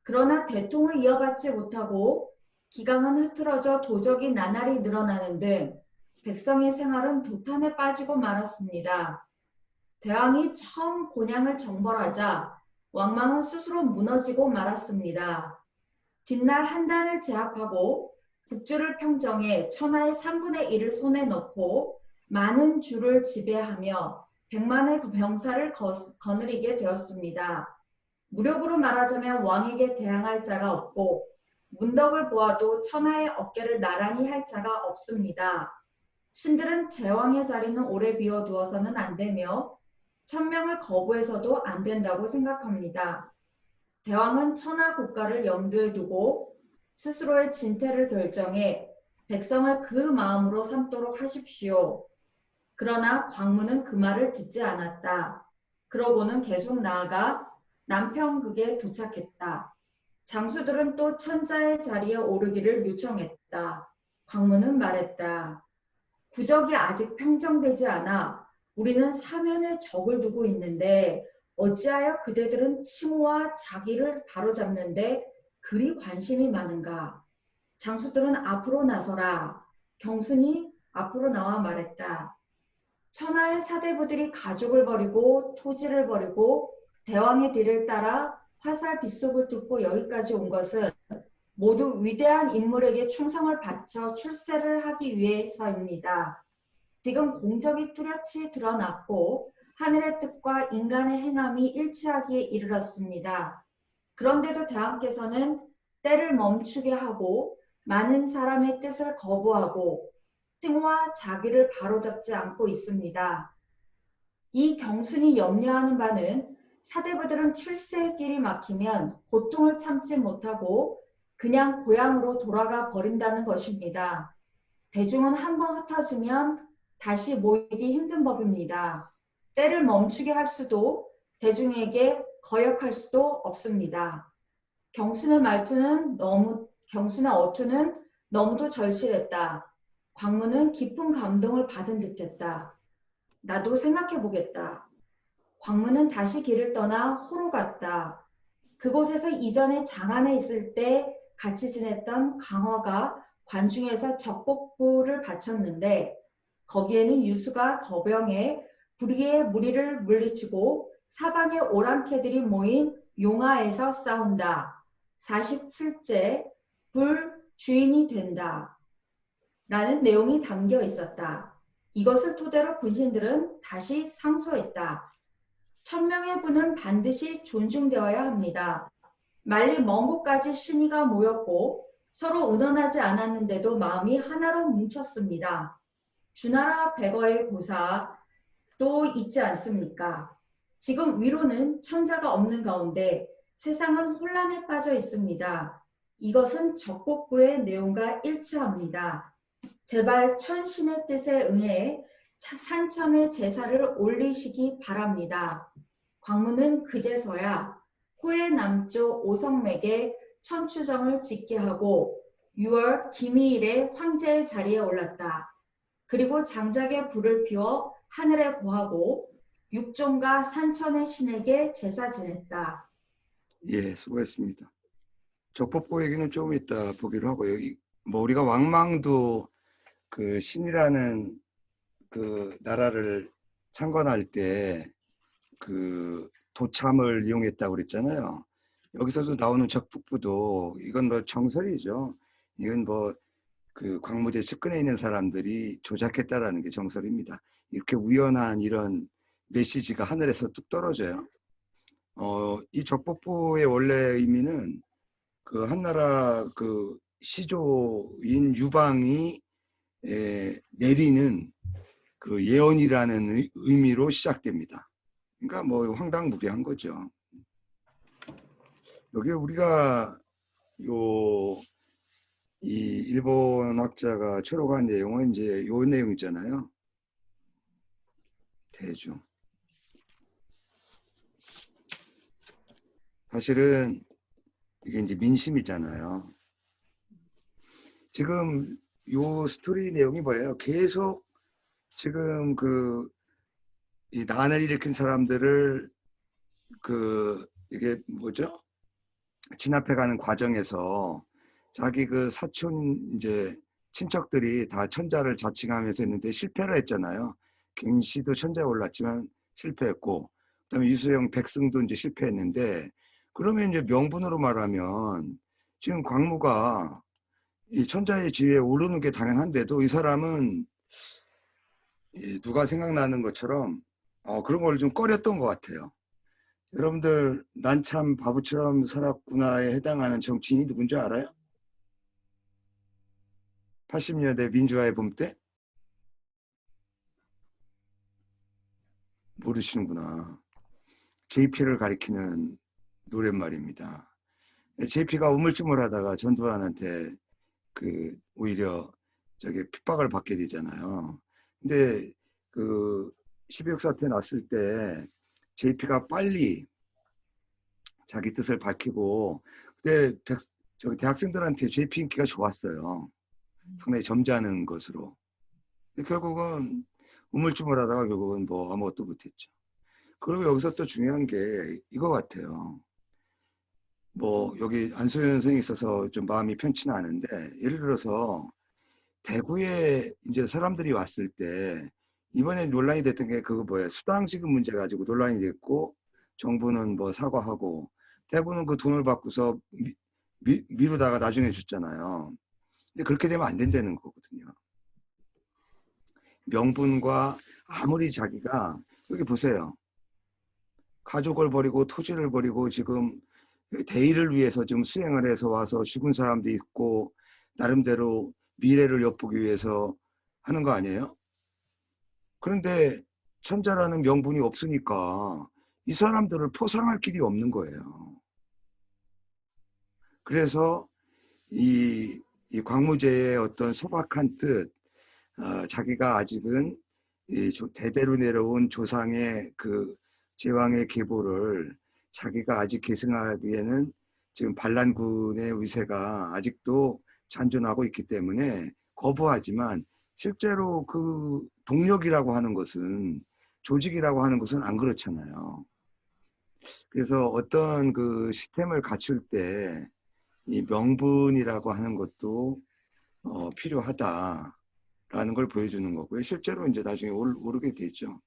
그러나 대통을 이어받지 못하고 기강은 흐트러져 도적이 나날이 늘어나는 등 백성의 생활은 도탄에 빠지고 말았습니다. 대왕이 처음 곤양을 정벌하자 왕망은 스스로 무너지고 말았습니다. 뒷날 한단을 제압하고 북주를 평정해 천하의 3분의 1을 손에 넣고 많은 주를 지배하며 100만의 병사를 거느리게 되었습니다. 무력으로 말하자면 왕에게 대항할 자가 없고 문덕을 보아도 천하의 어깨를 나란히 할 자가 없습니다. 신들은 제왕의 자리는 오래 비워두어서는 안 되며 천명을 거부해서도 안 된다고 생각합니다. 대왕은 천하 국가를 염두에 두고 스스로의 진퇴를 결정해 백성을 그 마음으로 삼도록 하십시오. 그러나 광무는 그 말을 듣지 않았다. 그러고는 계속 나아가 남평극에 도착했다. 장수들은 또 천자의 자리에 오르기를 요청했다. 광무는 말했다. 국적이 아직 평정되지 않아 우리는 사면에 적을 두고 있는데 어찌하여 그대들은 칭호와 자기를 바로잡는데 그리 관심이 많은가? 장수들은 앞으로 나서라. 경순이 앞으로 나와 말했다. 천하의 사대부들이 가족을 버리고 토지를 버리고 대왕의 뒤를 따라 화살 빗속을 뚫고 여기까지 온 것은 모두 위대한 인물에게 충성을 바쳐 출세를 하기 위해서입니다. 지금 공적이 뚜렷이 드러났고 하늘의 뜻과 인간의 행함이 일치하기에 이르렀습니다. 그런데도 대왕께서는 때를 멈추게 하고 많은 사람의 뜻을 거부하고 칭호와 자기를 바로잡지 않고 있습니다. 이 경순이 염려하는 바는 사대부들은 출세의 길이 막히면 고통을 참지 못하고 그냥 고향으로 돌아가 버린다는 것입니다. 대중은 한번 흩어지면 다시 모이기 힘든 법입니다. 때를 멈추게 할 수도 대중에게 거역할 수도 없습니다. 경순의 어투는 너무도 절실했다. 광무는 깊은 감동을 받은 듯했다. 나도 생각해보겠다. 광무는 다시 길을 떠나 호로 갔다. 그곳에서 이전에 장안에 있을 때 같이 지냈던 강화가 관중에서 적복부를 바쳤는데 거기에는 유수가 거병에 불의의 무리를 물리치고 사방의 오랑캐들이 모인 용화에서 싸운다. 47째 불 주인이 된다. 라는 내용이 담겨 있었다. 이것을 토대로 군신들은 다시 상소했다. 천명의 분은 반드시 존중되어야 합니다. 말리 먼 곳까지 신의가 모였고 서로 의논하지 않았는데도 마음이 하나로 뭉쳤습니다. 주나라 백어의 고사도 있지 않습니까? 지금 위로는 천자가 없는 가운데 세상은 혼란에 빠져 있습니다. 이것은 적복부의 내용과 일치합니다. 제발 천신의 뜻에 응해 산천의 제사를 올리시기 바랍니다. 광무는 그제서야 호의 남쪽 오성맥에 천추정을 짓게 하고 6월 기미일에 황제의 자리에 올랐다. 그리고 장작에 불을 피워 하늘에 고하고 육종과 산천의 신에게 제사 지냈다. 예, 수고했습니다. 적법부 얘기는 조금 이따 보기로 하고요. 뭐 우리가 왕망도 그 신이라는 그 나라를 창건할 때 그 도참을 이용했다고 그랬잖아요. 여기서도 나오는 적법부도 이건 뭐 정설이죠. 이건 뭐 그 광무제 측근에 있는 사람들이 조작했다라는 게 정설입니다. 이렇게 우연한 이런 메시지가 하늘에서 뚝 떨어져요. 이 적법부의 원래 의미는 그 한나라 그 시조인 유방이 내리는 그 예언이라는 의미로 시작됩니다. 그러니까 뭐 황당무계한 거죠. 여기 우리가 이 일본 학자가 초록한 내용은 이제 요 내용 있잖아요. 대중. 사실은 이게 이제 민심이잖아요. 지금 요 스토리 내용이 뭐예요? 계속 지금 이 난을 일으킨 사람들을 이게 뭐죠? 진압해가는 과정에서 자기 그 사촌 이제 친척들이 다 천자를 자칭하면서 했는데 실패를 했잖아요. 갱시도 천자에 올랐지만 실패했고, 그다음에 유수영 백승도 이제 실패했는데, 그러면 이제 명분으로 말하면 지금 광무가 이 천자의 지위에 오르는 게 당연한데도 이 사람은 누가 생각나는 것처럼 그런 걸 좀 꺼렸던 것 같아요. 여러분들 난 참 바보처럼 살았구나에 해당하는 정치인이 누군지 알아요? 80년대 민주화의 봄 때? 모르시는구나. JP를 가리키는 노랫말입니다. JP가 우물쭈물하다가 전두환한테 오히려 핍박을 받게 되잖아요. 근데 12.6 사태 났을 때 JP가 빨리 자기 뜻을 밝히고, 그때 대학생들한테 JP 인기가 좋았어요. 상당히 점잖은 것으로. 근데 결국은 우물쭈물하다가 결국은 뭐 아무것도 못했죠. 그리고 여기서 또 중요한 게 이거 같아요. 뭐 여기 안소연 선생이 있어서 좀 마음이 편치는 않은데, 예를 들어서 대구에 이제 사람들이 왔을 때 이번에 논란이 됐던 게 수당지급 문제 가지고 논란이 됐고, 정부는 뭐 사과하고 대구는 그 돈을 받고서 미루다가 나중에 줬잖아요. 근데 그렇게 되면 안 된다는 거거든요. 명분과 아무리 자기가, 여기 보세요. 가족을 버리고 토지를 버리고 지금 대의를 위해서 지금 수행을 해서 와서 죽은 사람도 있고 나름대로 미래를 엿보기 위해서 하는 거 아니에요? 그런데 천자라는 명분이 없으니까 이 사람들을 포상할 길이 없는 거예요. 그래서 이 광무제의 어떤 소박한 뜻, 자기가 아직은 대대로 내려온 조상의 그 제왕의 계보를 자기가 아직 계승하기에는 지금 반란군의 위세가 아직도 잔존하고 있기 때문에 거부하지만 실제로 그 동력이라고 하는 것은 조직이라고 하는 것은 안 그렇잖아요. 그래서 어떤 그 시스템을 갖출 때 이 명분이라고 하는 것도 필요하다라는 걸 보여주는 거고요. 실제로 이제 나중에 오르게 되죠.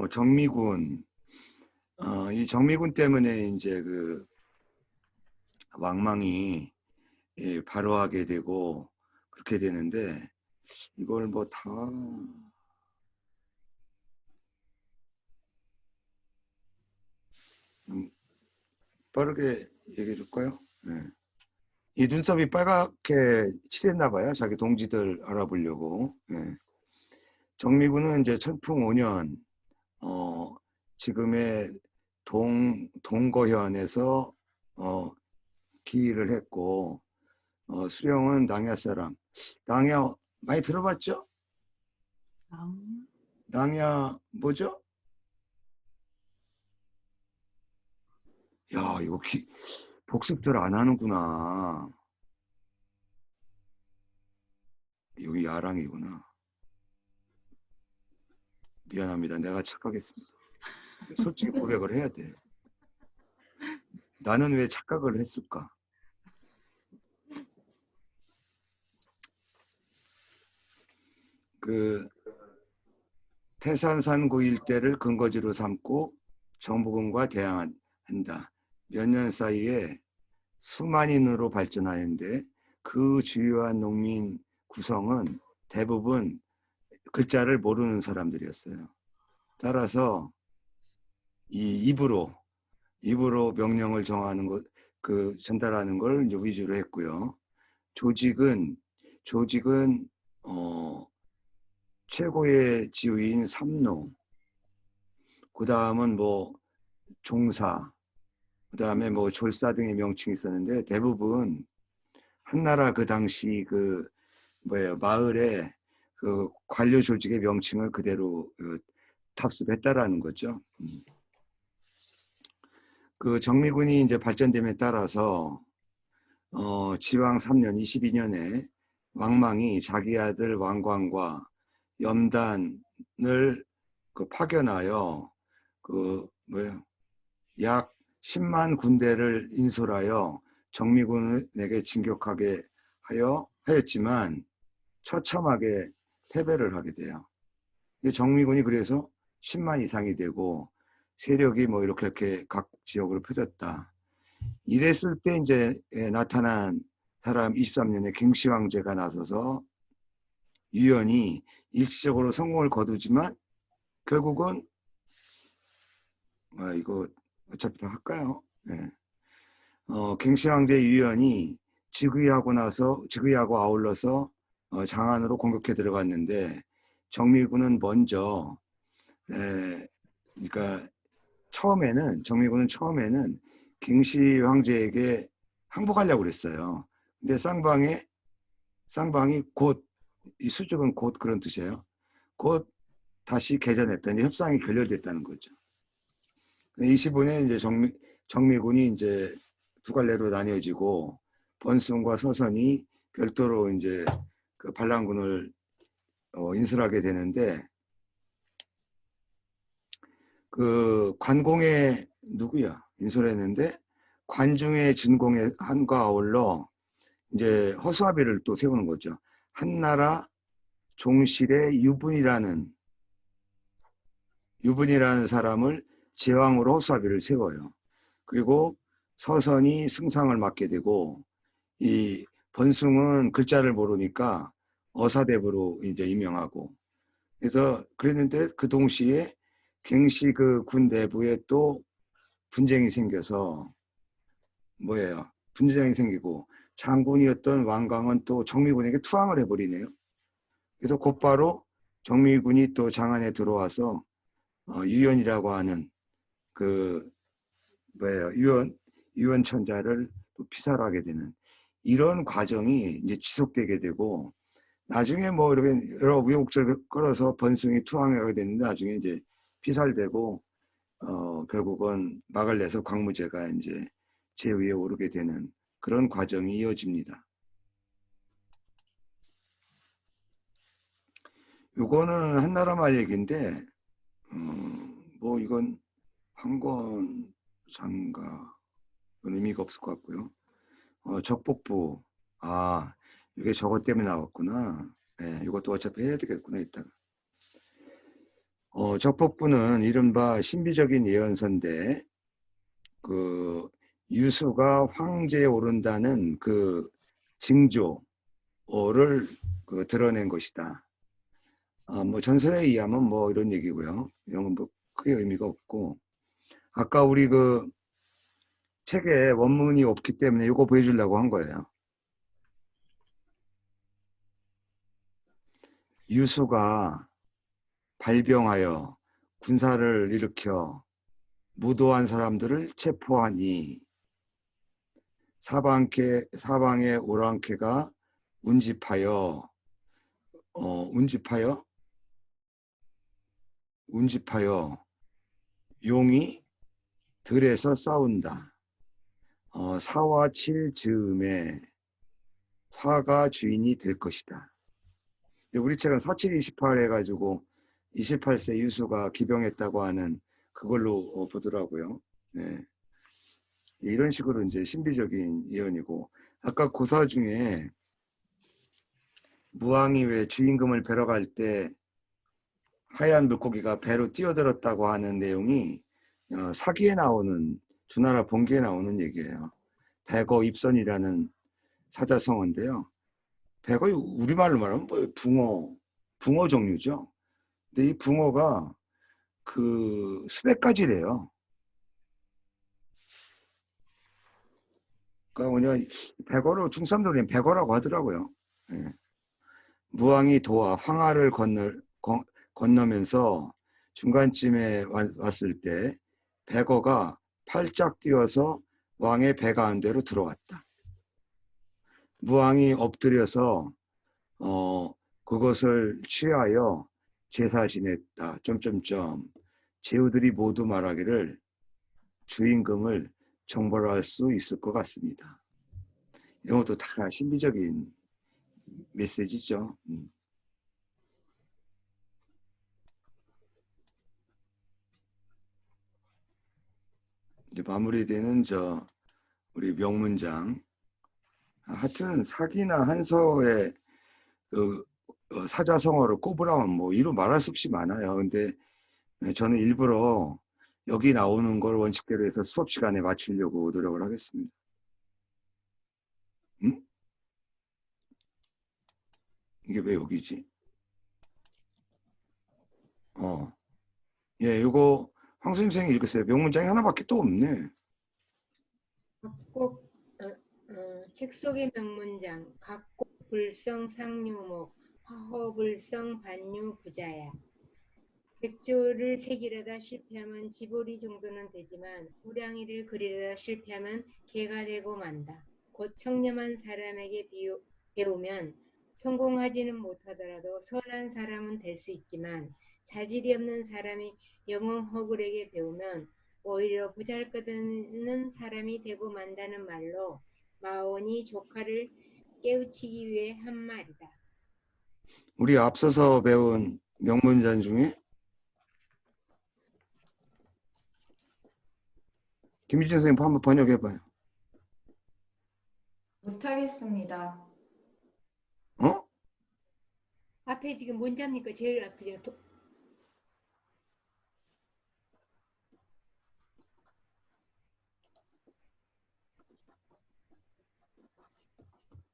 정미군, 이 정미군 때문에 이제 그 왕망이 발효하게 되고 그렇게 되는데 이걸 뭐 다 빠르게 얘기해 줄까요? 네. 이 눈썹이 빨갛게 칠했나 봐요. 자기 동지들 알아보려고. 네. 정미군은 이제 천풍 5년 지금의 동거현에서 기일을 했고 수령은 낭야 사람. 낭야 많이 들어봤죠? 낭야 뭐죠? 야, 이거 복습들 안 하는구나. 여기 야랑이구나. 미안합니다. 내가 착각했습니다. 솔직히 고백을 해야 돼. 나는 왜 착각을 했을까? 그 태산산고 일대를 근거지로 삼고 정부군과 대항한다. 몇 년 사이에 수만인으로 발전하였는데 그 주요한 농민 구성은 대부분 글자를 모르는 사람들이었어요. 따라서 이 입으로 명령을 정하는 것, 그 전달하는 걸 이제 위주로 했고요. 조직은 최고의 지휘인 삼노, 그 다음은 뭐 종사, 그 다음에 뭐 졸사 등의 명칭이 있었는데 대부분 한나라 그 당시 그 마을의 그 관료 조직의 명칭을 그대로 탑습했다라는 거죠. 그 정미군이 이제 발전됨에 따라서 지왕 3년 22년에 왕망이 자기 아들 왕광과 염단을 그 파견하여 약 10만 군대를 인솔하여 정미군에게 진격하게 하였지만 처참하게 패배를 하게 돼요. 근데 정미군이 그래서 10만 이상이 되고 세력이 뭐 이렇게 각 지역으로 펴졌다. 이랬을 때 이제 나타난 사람 23년에 갱시 황제가 나서서 유연히 일시적으로 성공을 거두지만 결국은 이거 어차피 다 할까요? 네. 갱시 황제 유연이 즉위하고 아울러서 장안으로 공격해 들어갔는데 정미군은 먼저 그러니까 정미군은 처음에는 갱시 황제에게 항복하려고 그랬어요. 근데 쌍방이 곧, 이 수족은 곧 그런 뜻이에요. 곧 다시 개전했더니 협상이 결렬됐다는 거죠. 25년에 이제 정미군이 이제 두 갈래로 나뉘어지고 번순과 서선이 별도로 이제 그 반란군을 인솔하게 되는데 그 관공의 누구야 인솔했는데 관중의 진공의 한과 아울러 이제 허수아비를 또 세우는 거죠. 한나라 종실의 유분이라는 사람을 제왕으로 허수아비를 세워요. 그리고 서선이 승상을 맡게 되고 이 번숭은 글자를 모르니까 어사대부로 이제 임명하고 그래서 그랬는데 그 동시에 갱시 그 군 내부에 또 분쟁이 생겨서 뭐예요? 분쟁이 생기고 장군이었던 왕강은 또 정미군에게 투항을 해버리네요. 그래서 곧바로 정미군이 또 장안에 들어와서 유연이라고 하는 그 뭐예요? 유연천자를 또 피살하게 되는 이런 과정이 이제 지속되게 되고 나중에 뭐 이렇게 여러 우여곡절을 끌어서 번숭이 투항하게 됐는데 나중에 이제 피살되고 결국은 막을 내서 광무제가 이제 제위에 오르게 되는 그런 과정이 이어집니다. 요거는 한나라 말 얘기인데 뭐 이건 황건 장가 의미가 없을 것 같고요. 적복부 이게 저것 때문에 나왔구나. 네, 이것도 어차피 해야 되겠구나 이따가. 적복부는 이른바 신비적인 예언서인데 그 유수가 황제에 오른다는 그 징조를 드러낸 것이다. 뭐 전설에 의하면 뭐 이런 얘기고요. 이런 건 뭐 크게 의미가 없고 아까 우리 그 책에 원문이 없기 때문에 이거 보여주려고 한 거예요. 유수가 발병하여 군사를 일으켜 무도한 사람들을 체포하니 사방의 오랑캐가 운집하여 용이 들에서 싸운다. 사와 칠 즈음에 화가 주인이 될 것이다. 우리 책은 4728 해가지고 28세 유수가 기병했다고 하는 그걸로 보더라고요. 네. 이런 식으로 이제 신비적인 예언이고 아까 고사 중에 무왕이 왜 주임금을 뵈러 갈 때 하얀 물고기가 배로 뛰어들었다고 하는 내용이 사기에 나오는 주나라 본기에 나오는 얘기예요. 백어 입선이라는 사자성어인데요. 백어 우리말로 말하면 뭐 붕어 종류죠. 근데 이 붕어가 그 수백 가지래요. 그러니까 뭐냐 백어로 중삼도는 백어라고 하더라고요. 예. 무왕이 도와 황하를 건너면서 중간쯤에 왔을 때 백어가 팔짝 뛰어서 왕의 배 가운데로 들어왔다. 무왕이 엎드려서 그것을 취하여 제사 지냈다. 제후들이 모두 말하기를 주임금을 정벌할 수 있을 것 같습니다. 이런 것도 다 신비적인 메시지죠. 이제 마무리되는 우리 명문장. 하여튼 사기나 한서의 그 사자성어를 꼽으라면 뭐 이루 말할 수 없이 많아요. 근데 저는 일부러 여기 나오는 걸 원칙대로 해서 수업 시간에 맞추려고 노력을 하겠습니다. 응? 이게 왜 여기지? 예, 이거 황 선생님이 읽으세요. 명문장이 하나밖에 또 없네. 책 속의 명문장 각곡 불성 상류목 화허불성 반유 부자야. 백조를 새기려다 실패하면 지보리 정도는 되지만 호랑이를 그리려다 실패하면 개가 되고 만다. 곧 청렴한 사람에게 배우면 성공하지는 못하더라도 선한 사람은 될 수 있지만 자질이 없는 사람이 영웅 허굴에게 배우면 오히려 보잘것없는 사람이 되고 만다는 말로 마원이 조카를 깨우치기 위해 한 말이다. 우리 앞서서 배운 명문장 중에 김희진 선생님 한번 번역해봐요. 못하겠습니다. 앞에 지금 문자입니까? 제일 앞이죠.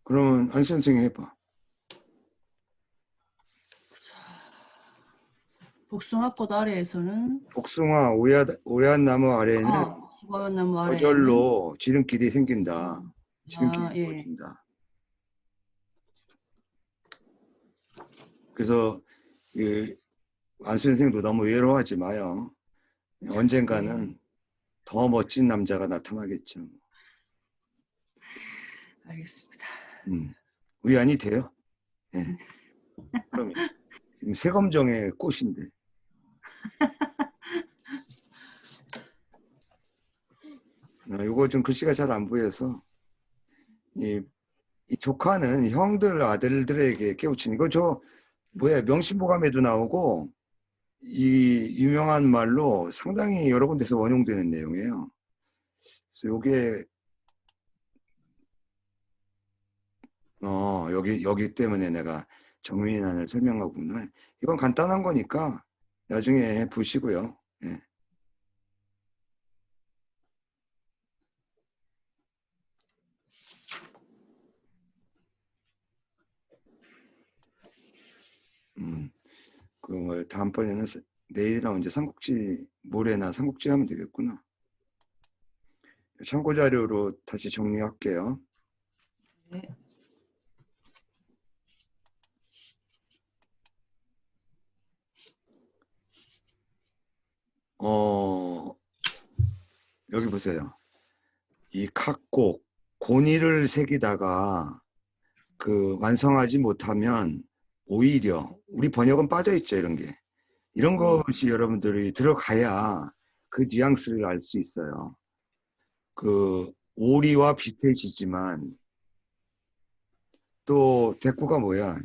그러면 안 선생님 해봐. 복숭아꽃 아래에서는 복숭아 오얏나무 아래에는 무화과나무 아래에는 저절로 지름길이 생긴다. 지름길이 예. 이루어진다. 그래서 안수 선생도 너무 외로워하지 마요. 언젠가는 더 멋진 남자가 나타나겠죠. 알겠습니다. 위안이 돼요. 예. 그럼 지금 새검정의 꽃인데. 이거 좀 글씨가 잘 안 보여서 이 조카는 형들 아들들에게 깨우치는 이거 저 뭐야 명심보감에도 나오고 이 유명한 말로 상당히 여러 군데서 원용되는 내용이에요. 그래서 요게 여기 때문에 내가 정민안을 설명하구나. 이건 간단한 거니까 나중에 보시고요. 예. 다음번에는 내일이나 이제 삼국지 모레나 삼국지 하면 되겠구나. 참고 자료로 다시 정리할게요. 네. 여기 보세요. 이 각곡 고니를 새기다가 완성하지 못하면 오히려 우리 번역은 빠져 있죠. 이런 것이 여러분들이 들어가야 그 뉘앙스를 알 수 있어요. 오리와 비슷해지지만 또 대꾸가 뭐야?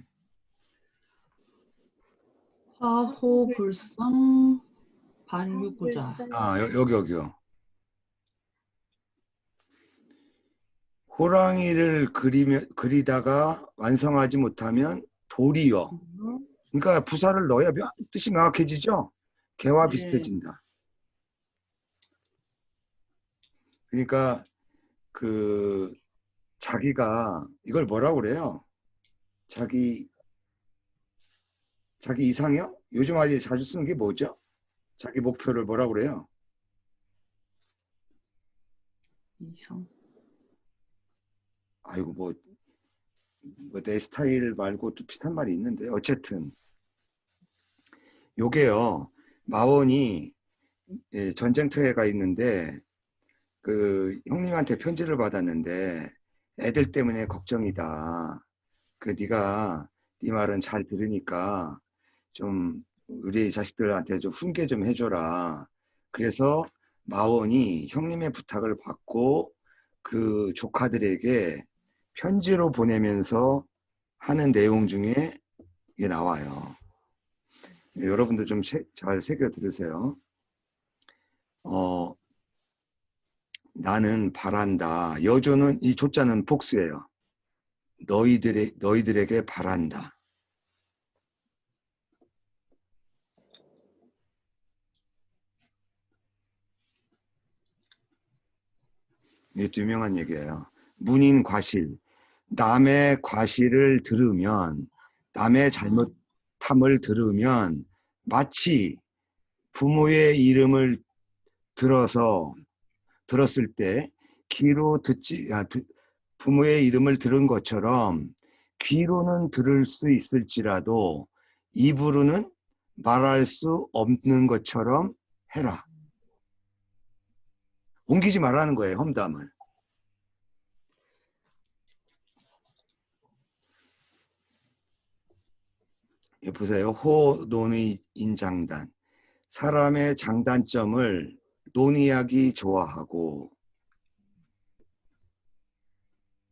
화호불성 반류구자. 여기요. 호랑이를 그리다가 완성하지 못하면 도리어. 그러니까 부사를 넣어야 뜻이 명확해지죠? 개와 네. 비슷해진다. 그러니까 자기가 이걸 뭐라고 그래요? 자기 이상형? 요즘 아주 자주 쓰는 게 뭐죠? 자기 목표를 뭐라고 그래요? 이성. 아이고 뭐 내 스타일 말고 또 비슷한 말이 있는데 어쨌든 요게요. 마원이 전쟁터에 가 있는데 형님한테 편지를 받았는데 애들 때문에 걱정이다. 네가 네 말은 잘 들으니까 좀 우리 자식들한테 좀 훈계 좀 해줘라. 그래서 마원이 형님의 부탁을 받고 그 조카들에게 편지로 보내면서 하는 내용 중에 이게 나와요. 여러분들 좀 잘 새겨 들으세요. 나는 바란다. 이 조자는 복수예요. 너희들에게 바란다. 이것도 유명한 얘기예요. 문인 과실. 남의 과실을 들으면, 남의 잘못함을 들으면 마치 부모의 이름을 들었을 때 부모의 이름을 들은 것처럼 귀로는 들을 수 있을지라도 입으로는 말할 수 없는 것처럼 해라. 옮기지 말라는 거예요, 험담을. 보세요. 호논의 인장단. 사람의 장단점을 논의하기 좋아하고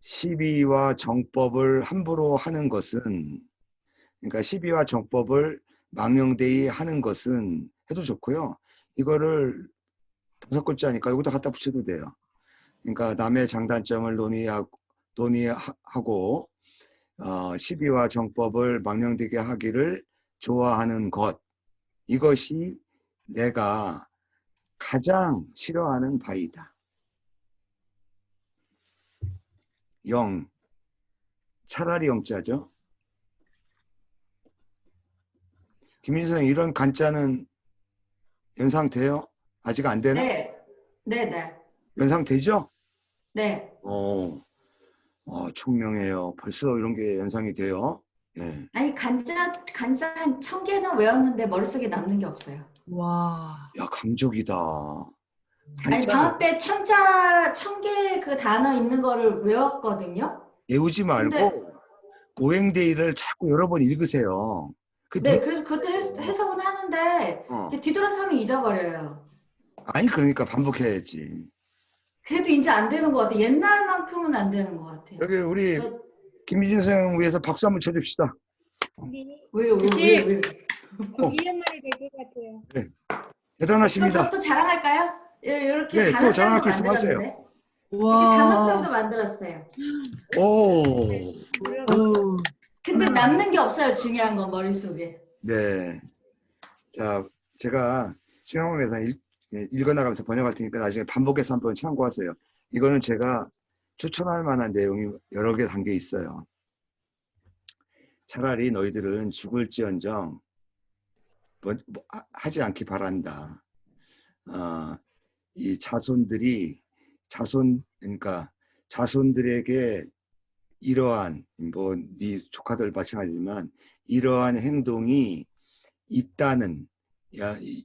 시비와 정법을 함부로 하는 것은 그러니까 시비와 정법을 망령되이 하는 것은 해도 좋고요. 이거를 5글자니까 여기다 갖다 붙여도 돼요. 그러니까 남의 장단점을 논의하고 시비와 정법을 망령되게 하기를 좋아하는 것. 이것이 내가 가장 싫어하는 바이다. 영. 차라리 영자죠. 김민수 선생님, 이런 간자는 연상돼요? 아직 안 되나? 네. 네네. 연상되죠? 네. 총명해요. 벌써 이런 게 연상이 돼요. 예. 아니, 간자 한 1000개는 외웠는데 머릿속에 남는 게 없어요. 와. 야, 강적이다. 아니, 한자 방학 때 1000개 그 단어 있는 거를 외웠거든요. 외우지 근데, 말고 오행대의를 자꾸 여러 번 읽으세요. 그 네, 눈, 그래서 그것도 해석은 하는데, 어. 뒤돌아서 하면 잊어버려요. 아니, 그러니까 반복해야지. 그래도 이제 안 되는 것 같아요. 옛날만큼은 안 되는 것 같아요. 여기 우리 저- 김미진 선생님 위해서 박수 한번 쳐줍시다. 네, 왜요? 그치? 어. 1년 만에 될 것 같아요. 그럼 대단하십니다. 저또 자랑할까요? 이렇게 네, 또 단어장도 자랑할 거 있으면 하세요. 만들었는데. 이렇게 와. 단어장도 만들었어요. 오, 어우, 근데 남는 게 없어요. 중요한 건 머릿속에. 네. 자, 제가 시간관계에서 읽어나가면서 번역할 테니까 나중에 반복해서 한번 참고하세요. 이거는 제가 추천할 만한 내용이 여러 개 담겨 있어요. 차라리 너희들은 죽을지언정 하지 않기 바란다. 이 그러니까 자손들에게 이러한 네 조카들 마찬가지지만 이러한 행동이 있다는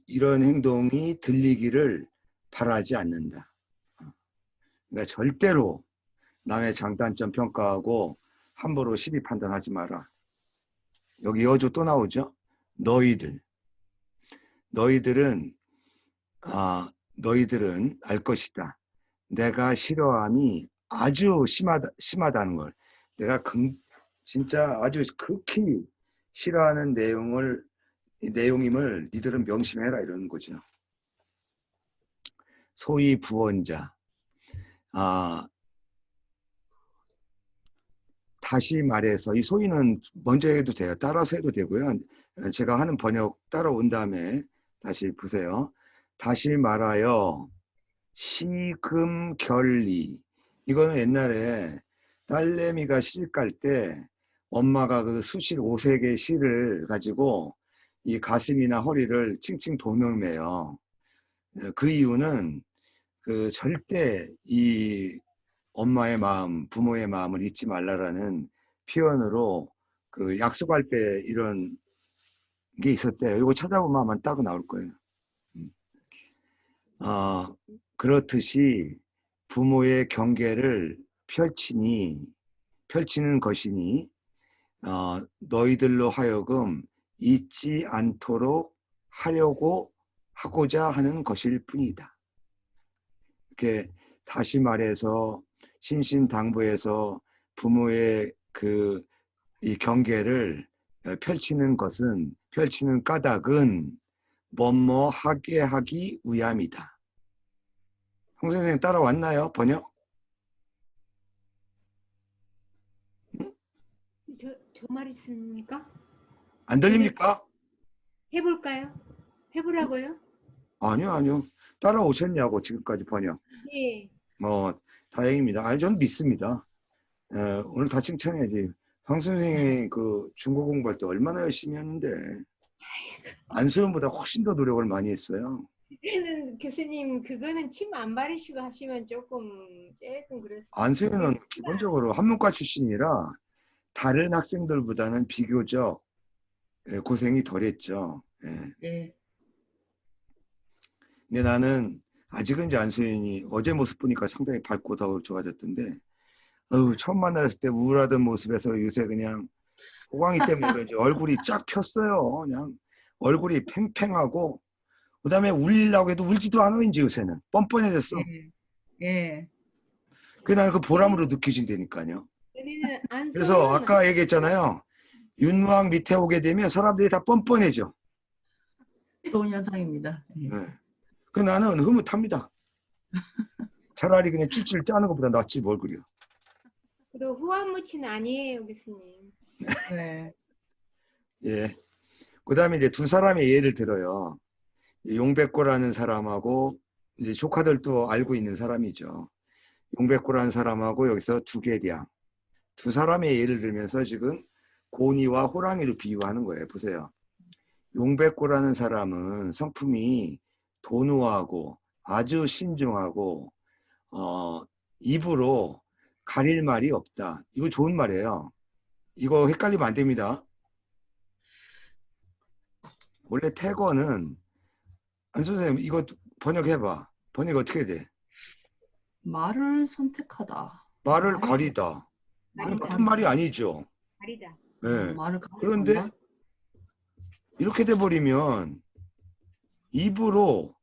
이런 행동이 들리기를 바라지 않는다. 그러니까 절대로 남의 장단점 평가하고 함부로 시비 판단하지 마라. 여기 여주 또 나오죠. 너희들은 알 것이다. 내가 싫어함이 아주 심하다는 걸. 내가 진짜 아주 극히 싫어하는 내용임을 니들은 명심해라 이러는 거죠. 소위 부원자. 다시 말해서 이 소위는 먼저 해도 돼요. 따라서 해도 되고요. 제가 하는 번역 따라온 다음에 다시 보세요. 다시 말하여 시금결리. 이거는 옛날에 딸내미가 시집 갈 때 엄마가 그 수실 5색의 실을 가지고 이 가슴이나 허리를 칭칭 도명매요. 그 이유는 그 절대 이 엄마의 마음, 부모의 마음을 잊지 말라라는 표현으로 그 약속할 때 이런 게 있었대요. 이거 찾아보면 아마 따로 나올 거예요. 그렇듯이 부모의 경계를 펼치는 것이니 너희들로 하여금 잊지 않도록 하고자 하는 것일 뿐이다. 이렇게 다시 말해서 신신당부해서 부모의 이 경계를 펼치는 까닭은 뭐뭐 하게 하기 위함이다. 홍 선생님 따라왔나요? 번역? 저 말 있습니까? 안 들립니까? 해볼까요? 해보라고요? 아니요. 따라오셨냐고 지금까지 번역. 네. 다행입니다. 아니, 저는 믿습니다. 오늘 다 칭찬해야지. 황 선생이 그 중국 공부할 때 얼마나 열심히 했는데 안소연보다 훨씬 더 노력을 많이 했어요. 교수님 그거는 침 안 바르시고 하시면 조금 그랬어요. 안소연은 기본적으로 한문과 출신이라 다른 학생들보다는 비교적 고생이 덜했죠. 예. 근데 나는 아직은 이제 안소연이 어제 모습 보니까 상당히 밝고 더 좋아졌던데 처음 만났을 때 우울하던 모습에서 요새 그냥 호강이 때문에 그런지 얼굴이 쫙 폈어요. 그냥 얼굴이 팽팽하고 그다음에 울리려고 해도 울지도 않아 이제 요새는 뻔뻔해졌어. 예. 그게 나는 그 보람으로 느껴진다니까요. 그래서 안소연 아까 얘기했잖아요. 윤왕 밑에 오게 되면 사람들이 다 뻔뻔해져. 좋은 현상입니다. 예. 네. 그 나는 흐뭇합니다. 차라리 그냥 찔찔 짜는 것보다 낫지 뭘 그려. 그리고 후한무치는 아니에요, 교수님. 네. 예. 그다음에 이제 두 사람의 예를 들어요. 용백고라는 사람하고 이제 조카들도 알고 있는 사람이죠. 용백고라는 사람하고 여기서 두계량. 두 사람의 예를 들면서 지금 고니와 호랑이를 비유하는 거예요. 보세요. 용백고라는 사람은 성품이 도누하고 아주 신중하고 입으로 가릴 말이 없다. 이거 좋은 말이에요. 이거 헷갈리면 안 됩니다. 원래 태거는 안 선생님 이거 번역해봐. 번역 어떻게 돼? 말을 선택하다. 말을 가리다. 이건 가리다. 나쁜 말이 아니죠. 가리다. 네. 말을 그런데 가린다. 이렇게 돼버리면 입으로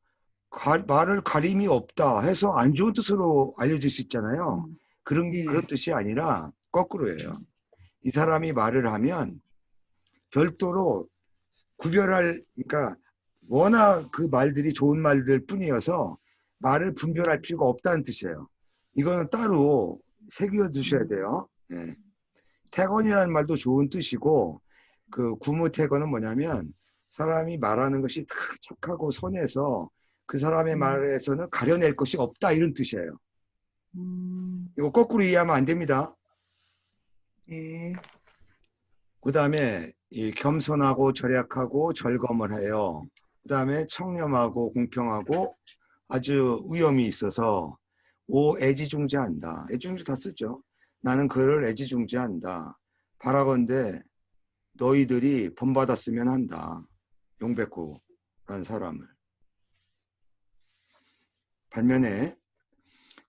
말을 가림이 없다 해서 안 좋은 뜻으로 알려질 수 있잖아요. 예. 그런 뜻이 아니라 거꾸로예요. 이 사람이 말을 하면 별도로 그러니까 워낙 그 말들이 좋은 말들 뿐이어서 말을 분별할 필요가 없다는 뜻이에요. 이거는 따로 새겨 두셔야 돼요. 예. 태건이라는 말도 좋은 뜻이고, 그 구무태건은 뭐냐면 사람이 말하는 것이 다 착하고 선해서 그 사람의 말에서는 가려낼 것이 없다 이런 뜻이에요. 이거 거꾸로 이해하면 안 됩니다. 예. 그 다음에 겸손하고 절약하고 절검을 해요. 그 다음에 청렴하고 공평하고 아주 위엄이 있어서 애지중지한다. 애지중지 다 쓰죠. 나는 그를 애지중지한다. 바라건대 너희들이 본받았으면 한다. 용백구라는 사람을. 반면에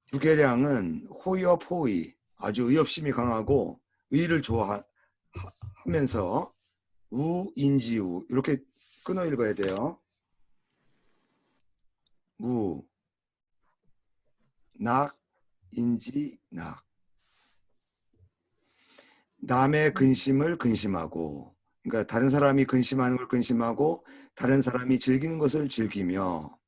두계량은 호의업 호의, 아주 의협심이 강하고 의의를 좋아하면서 우인지우 이렇게 끊어 읽어야 돼요. 우, 낙, 인지, 낙. 남의 근심을 근심하고, 그러니까 다른 사람이 근심하는 걸 근심하고 다른 사람이 즐기는 것을 즐기며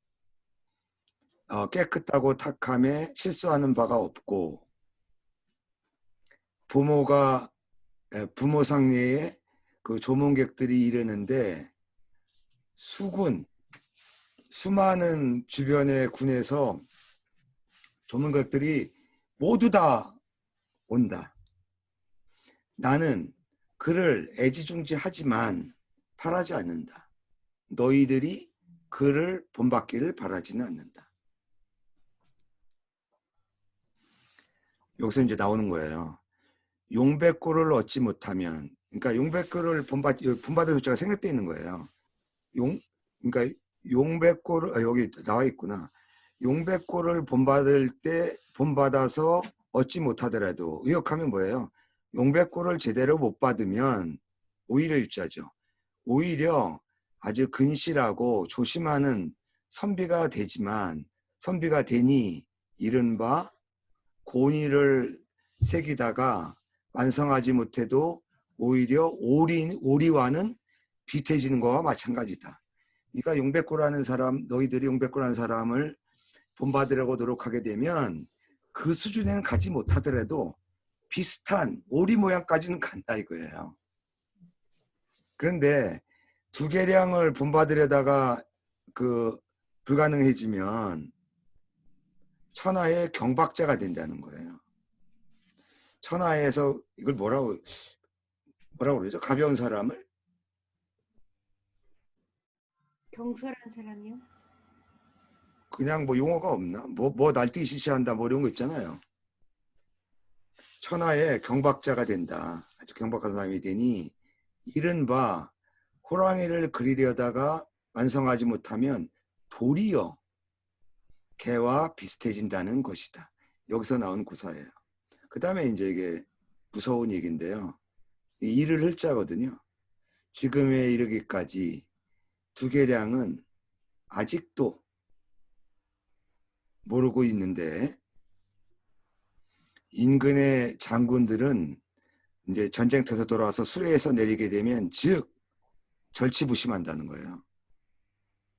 깨끗하고 탁함에 실수하는 바가 없고 부모 상례에 그 조문객들이 이르는데 수많은 주변의 군에서 조문객들이 모두 다 온다. 나는 그를 애지중지하지만 바라지 않는다. 너희들이 그를 본받기를 바라지는 않는다. 여기서 이제 나오는 거예요. 용백고를 얻지 못하면, 그러니까 용백고를 본받을 효자가 생략되어 있는 거예요. 그러니까 용백고를 여기 나와 있구나. 용백고를 본받아서 얻지 못하더라도 의역하면 뭐예요? 용백고를 제대로 못 받으면 오히려 유자죠. 오히려 아주 근실하고 조심하는 선비가 되니 이른바 고의를 새기다가 완성하지 못해도 오히려 오리와는 비슷해지는 거와 마찬가지다. 네가 용백고라는 사람, 너희들이 용백고라는 사람을 본받으려고 노력하게 되면 그 수준에는 가지 못하더라도 비슷한 오리 모양까지는 간다 이거예요. 그런데 두계량을 본받으려다가 불가능해지면 천하의 경박자가 된다는 거예요. 천하에서 이걸 뭐라고 그러죠? 가벼운 사람을 경솔한 사람이요? 그냥 뭐 용어가 없나? 뭐 날뛰기 시시한다 뭐 이런 거 있잖아요. 천하의 경박자가 된다. 아주 경박한 사람이 되니 이른바 호랑이를 그리려다가 완성하지 못하면 도리어 개와 비슷해진다는 것이다. 여기서 나온 구사예요. 그 다음에 이제 이게 무서운 얘기인데요. 이를 흘자거든요. 지금에 이르기까지 두계량은 아직도 모르고 있는데 인근의 장군들은 이제 전쟁터에서 돌아와서 수레에서 내리게 되면 즉 절치부심한다는 거예요.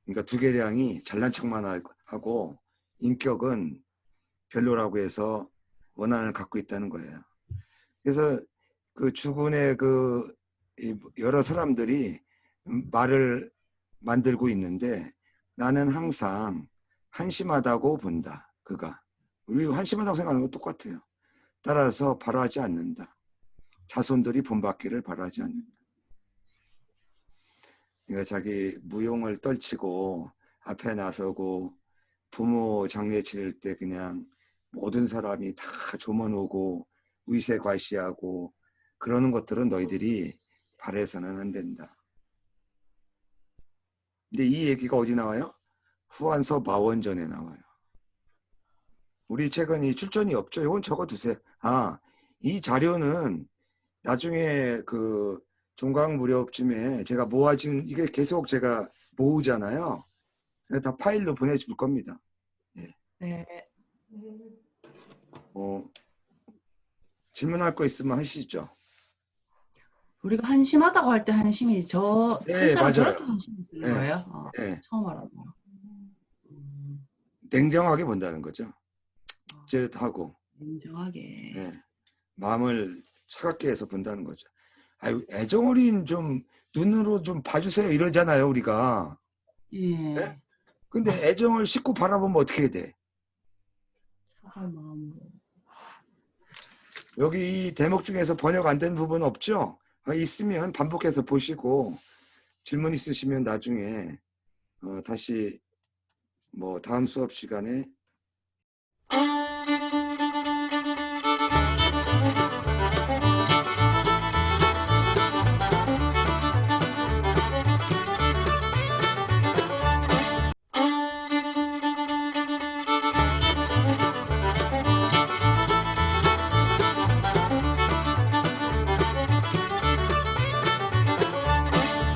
그러니까 두계량이 잘난 척만 하고 인격은 별로라고 해서 원한을 갖고 있다는 거예요. 그래서 그 주군의 여러 사람들이 말을 만들고 있는데 나는 항상 한심하다고 본다. 그가. 우리 한심하다고 생각하는 건 똑같아요. 따라서 바라지 않는다. 자손들이 본받기를 바라지 않는다. 그러니까 자기 무용을 떨치고 앞에 나서고 부모 장례 치를 때 그냥 모든 사람이 다 조문오고 의세과시하고 그러는 것들은 너희들이 바라서는 안 된다. 근데 이 얘기가 어디 나와요? 후한서 마원전에 나와요. 우리 책은 이 출전이 없죠. 이건 적어두세요. 아, 이 자료는 나중에 그 종강 무렵쯤에 제가 모아진 이게 계속 제가 모으잖아요. 다 파일로 보내줄 겁니다. 예. 네. 질문할 거 있으면 하시죠. 우리가 한심하다고 할 때 한심이 저 네, 한자로 맞아요. 저렇게 한심이 쓰는 네. 거예요? 네. 처음 알았네요. 냉정하게 본다는 거죠. 쯧하고 냉정하게. 네. 마음을 차갑게 해서 본다는 거죠. 아유, 애정어린 좀 눈으로 좀 봐주세요 이러잖아요 우리가. 예. 네? 근데 애정을 싣고 바라보면 어떻게 해야 돼? 차가운 마음으로. 여기 이 대목 중에서 번역 안 된 부분 없죠? 있으면 반복해서 보시고 질문 있으시면 나중에 다시 뭐 다음 수업 시간에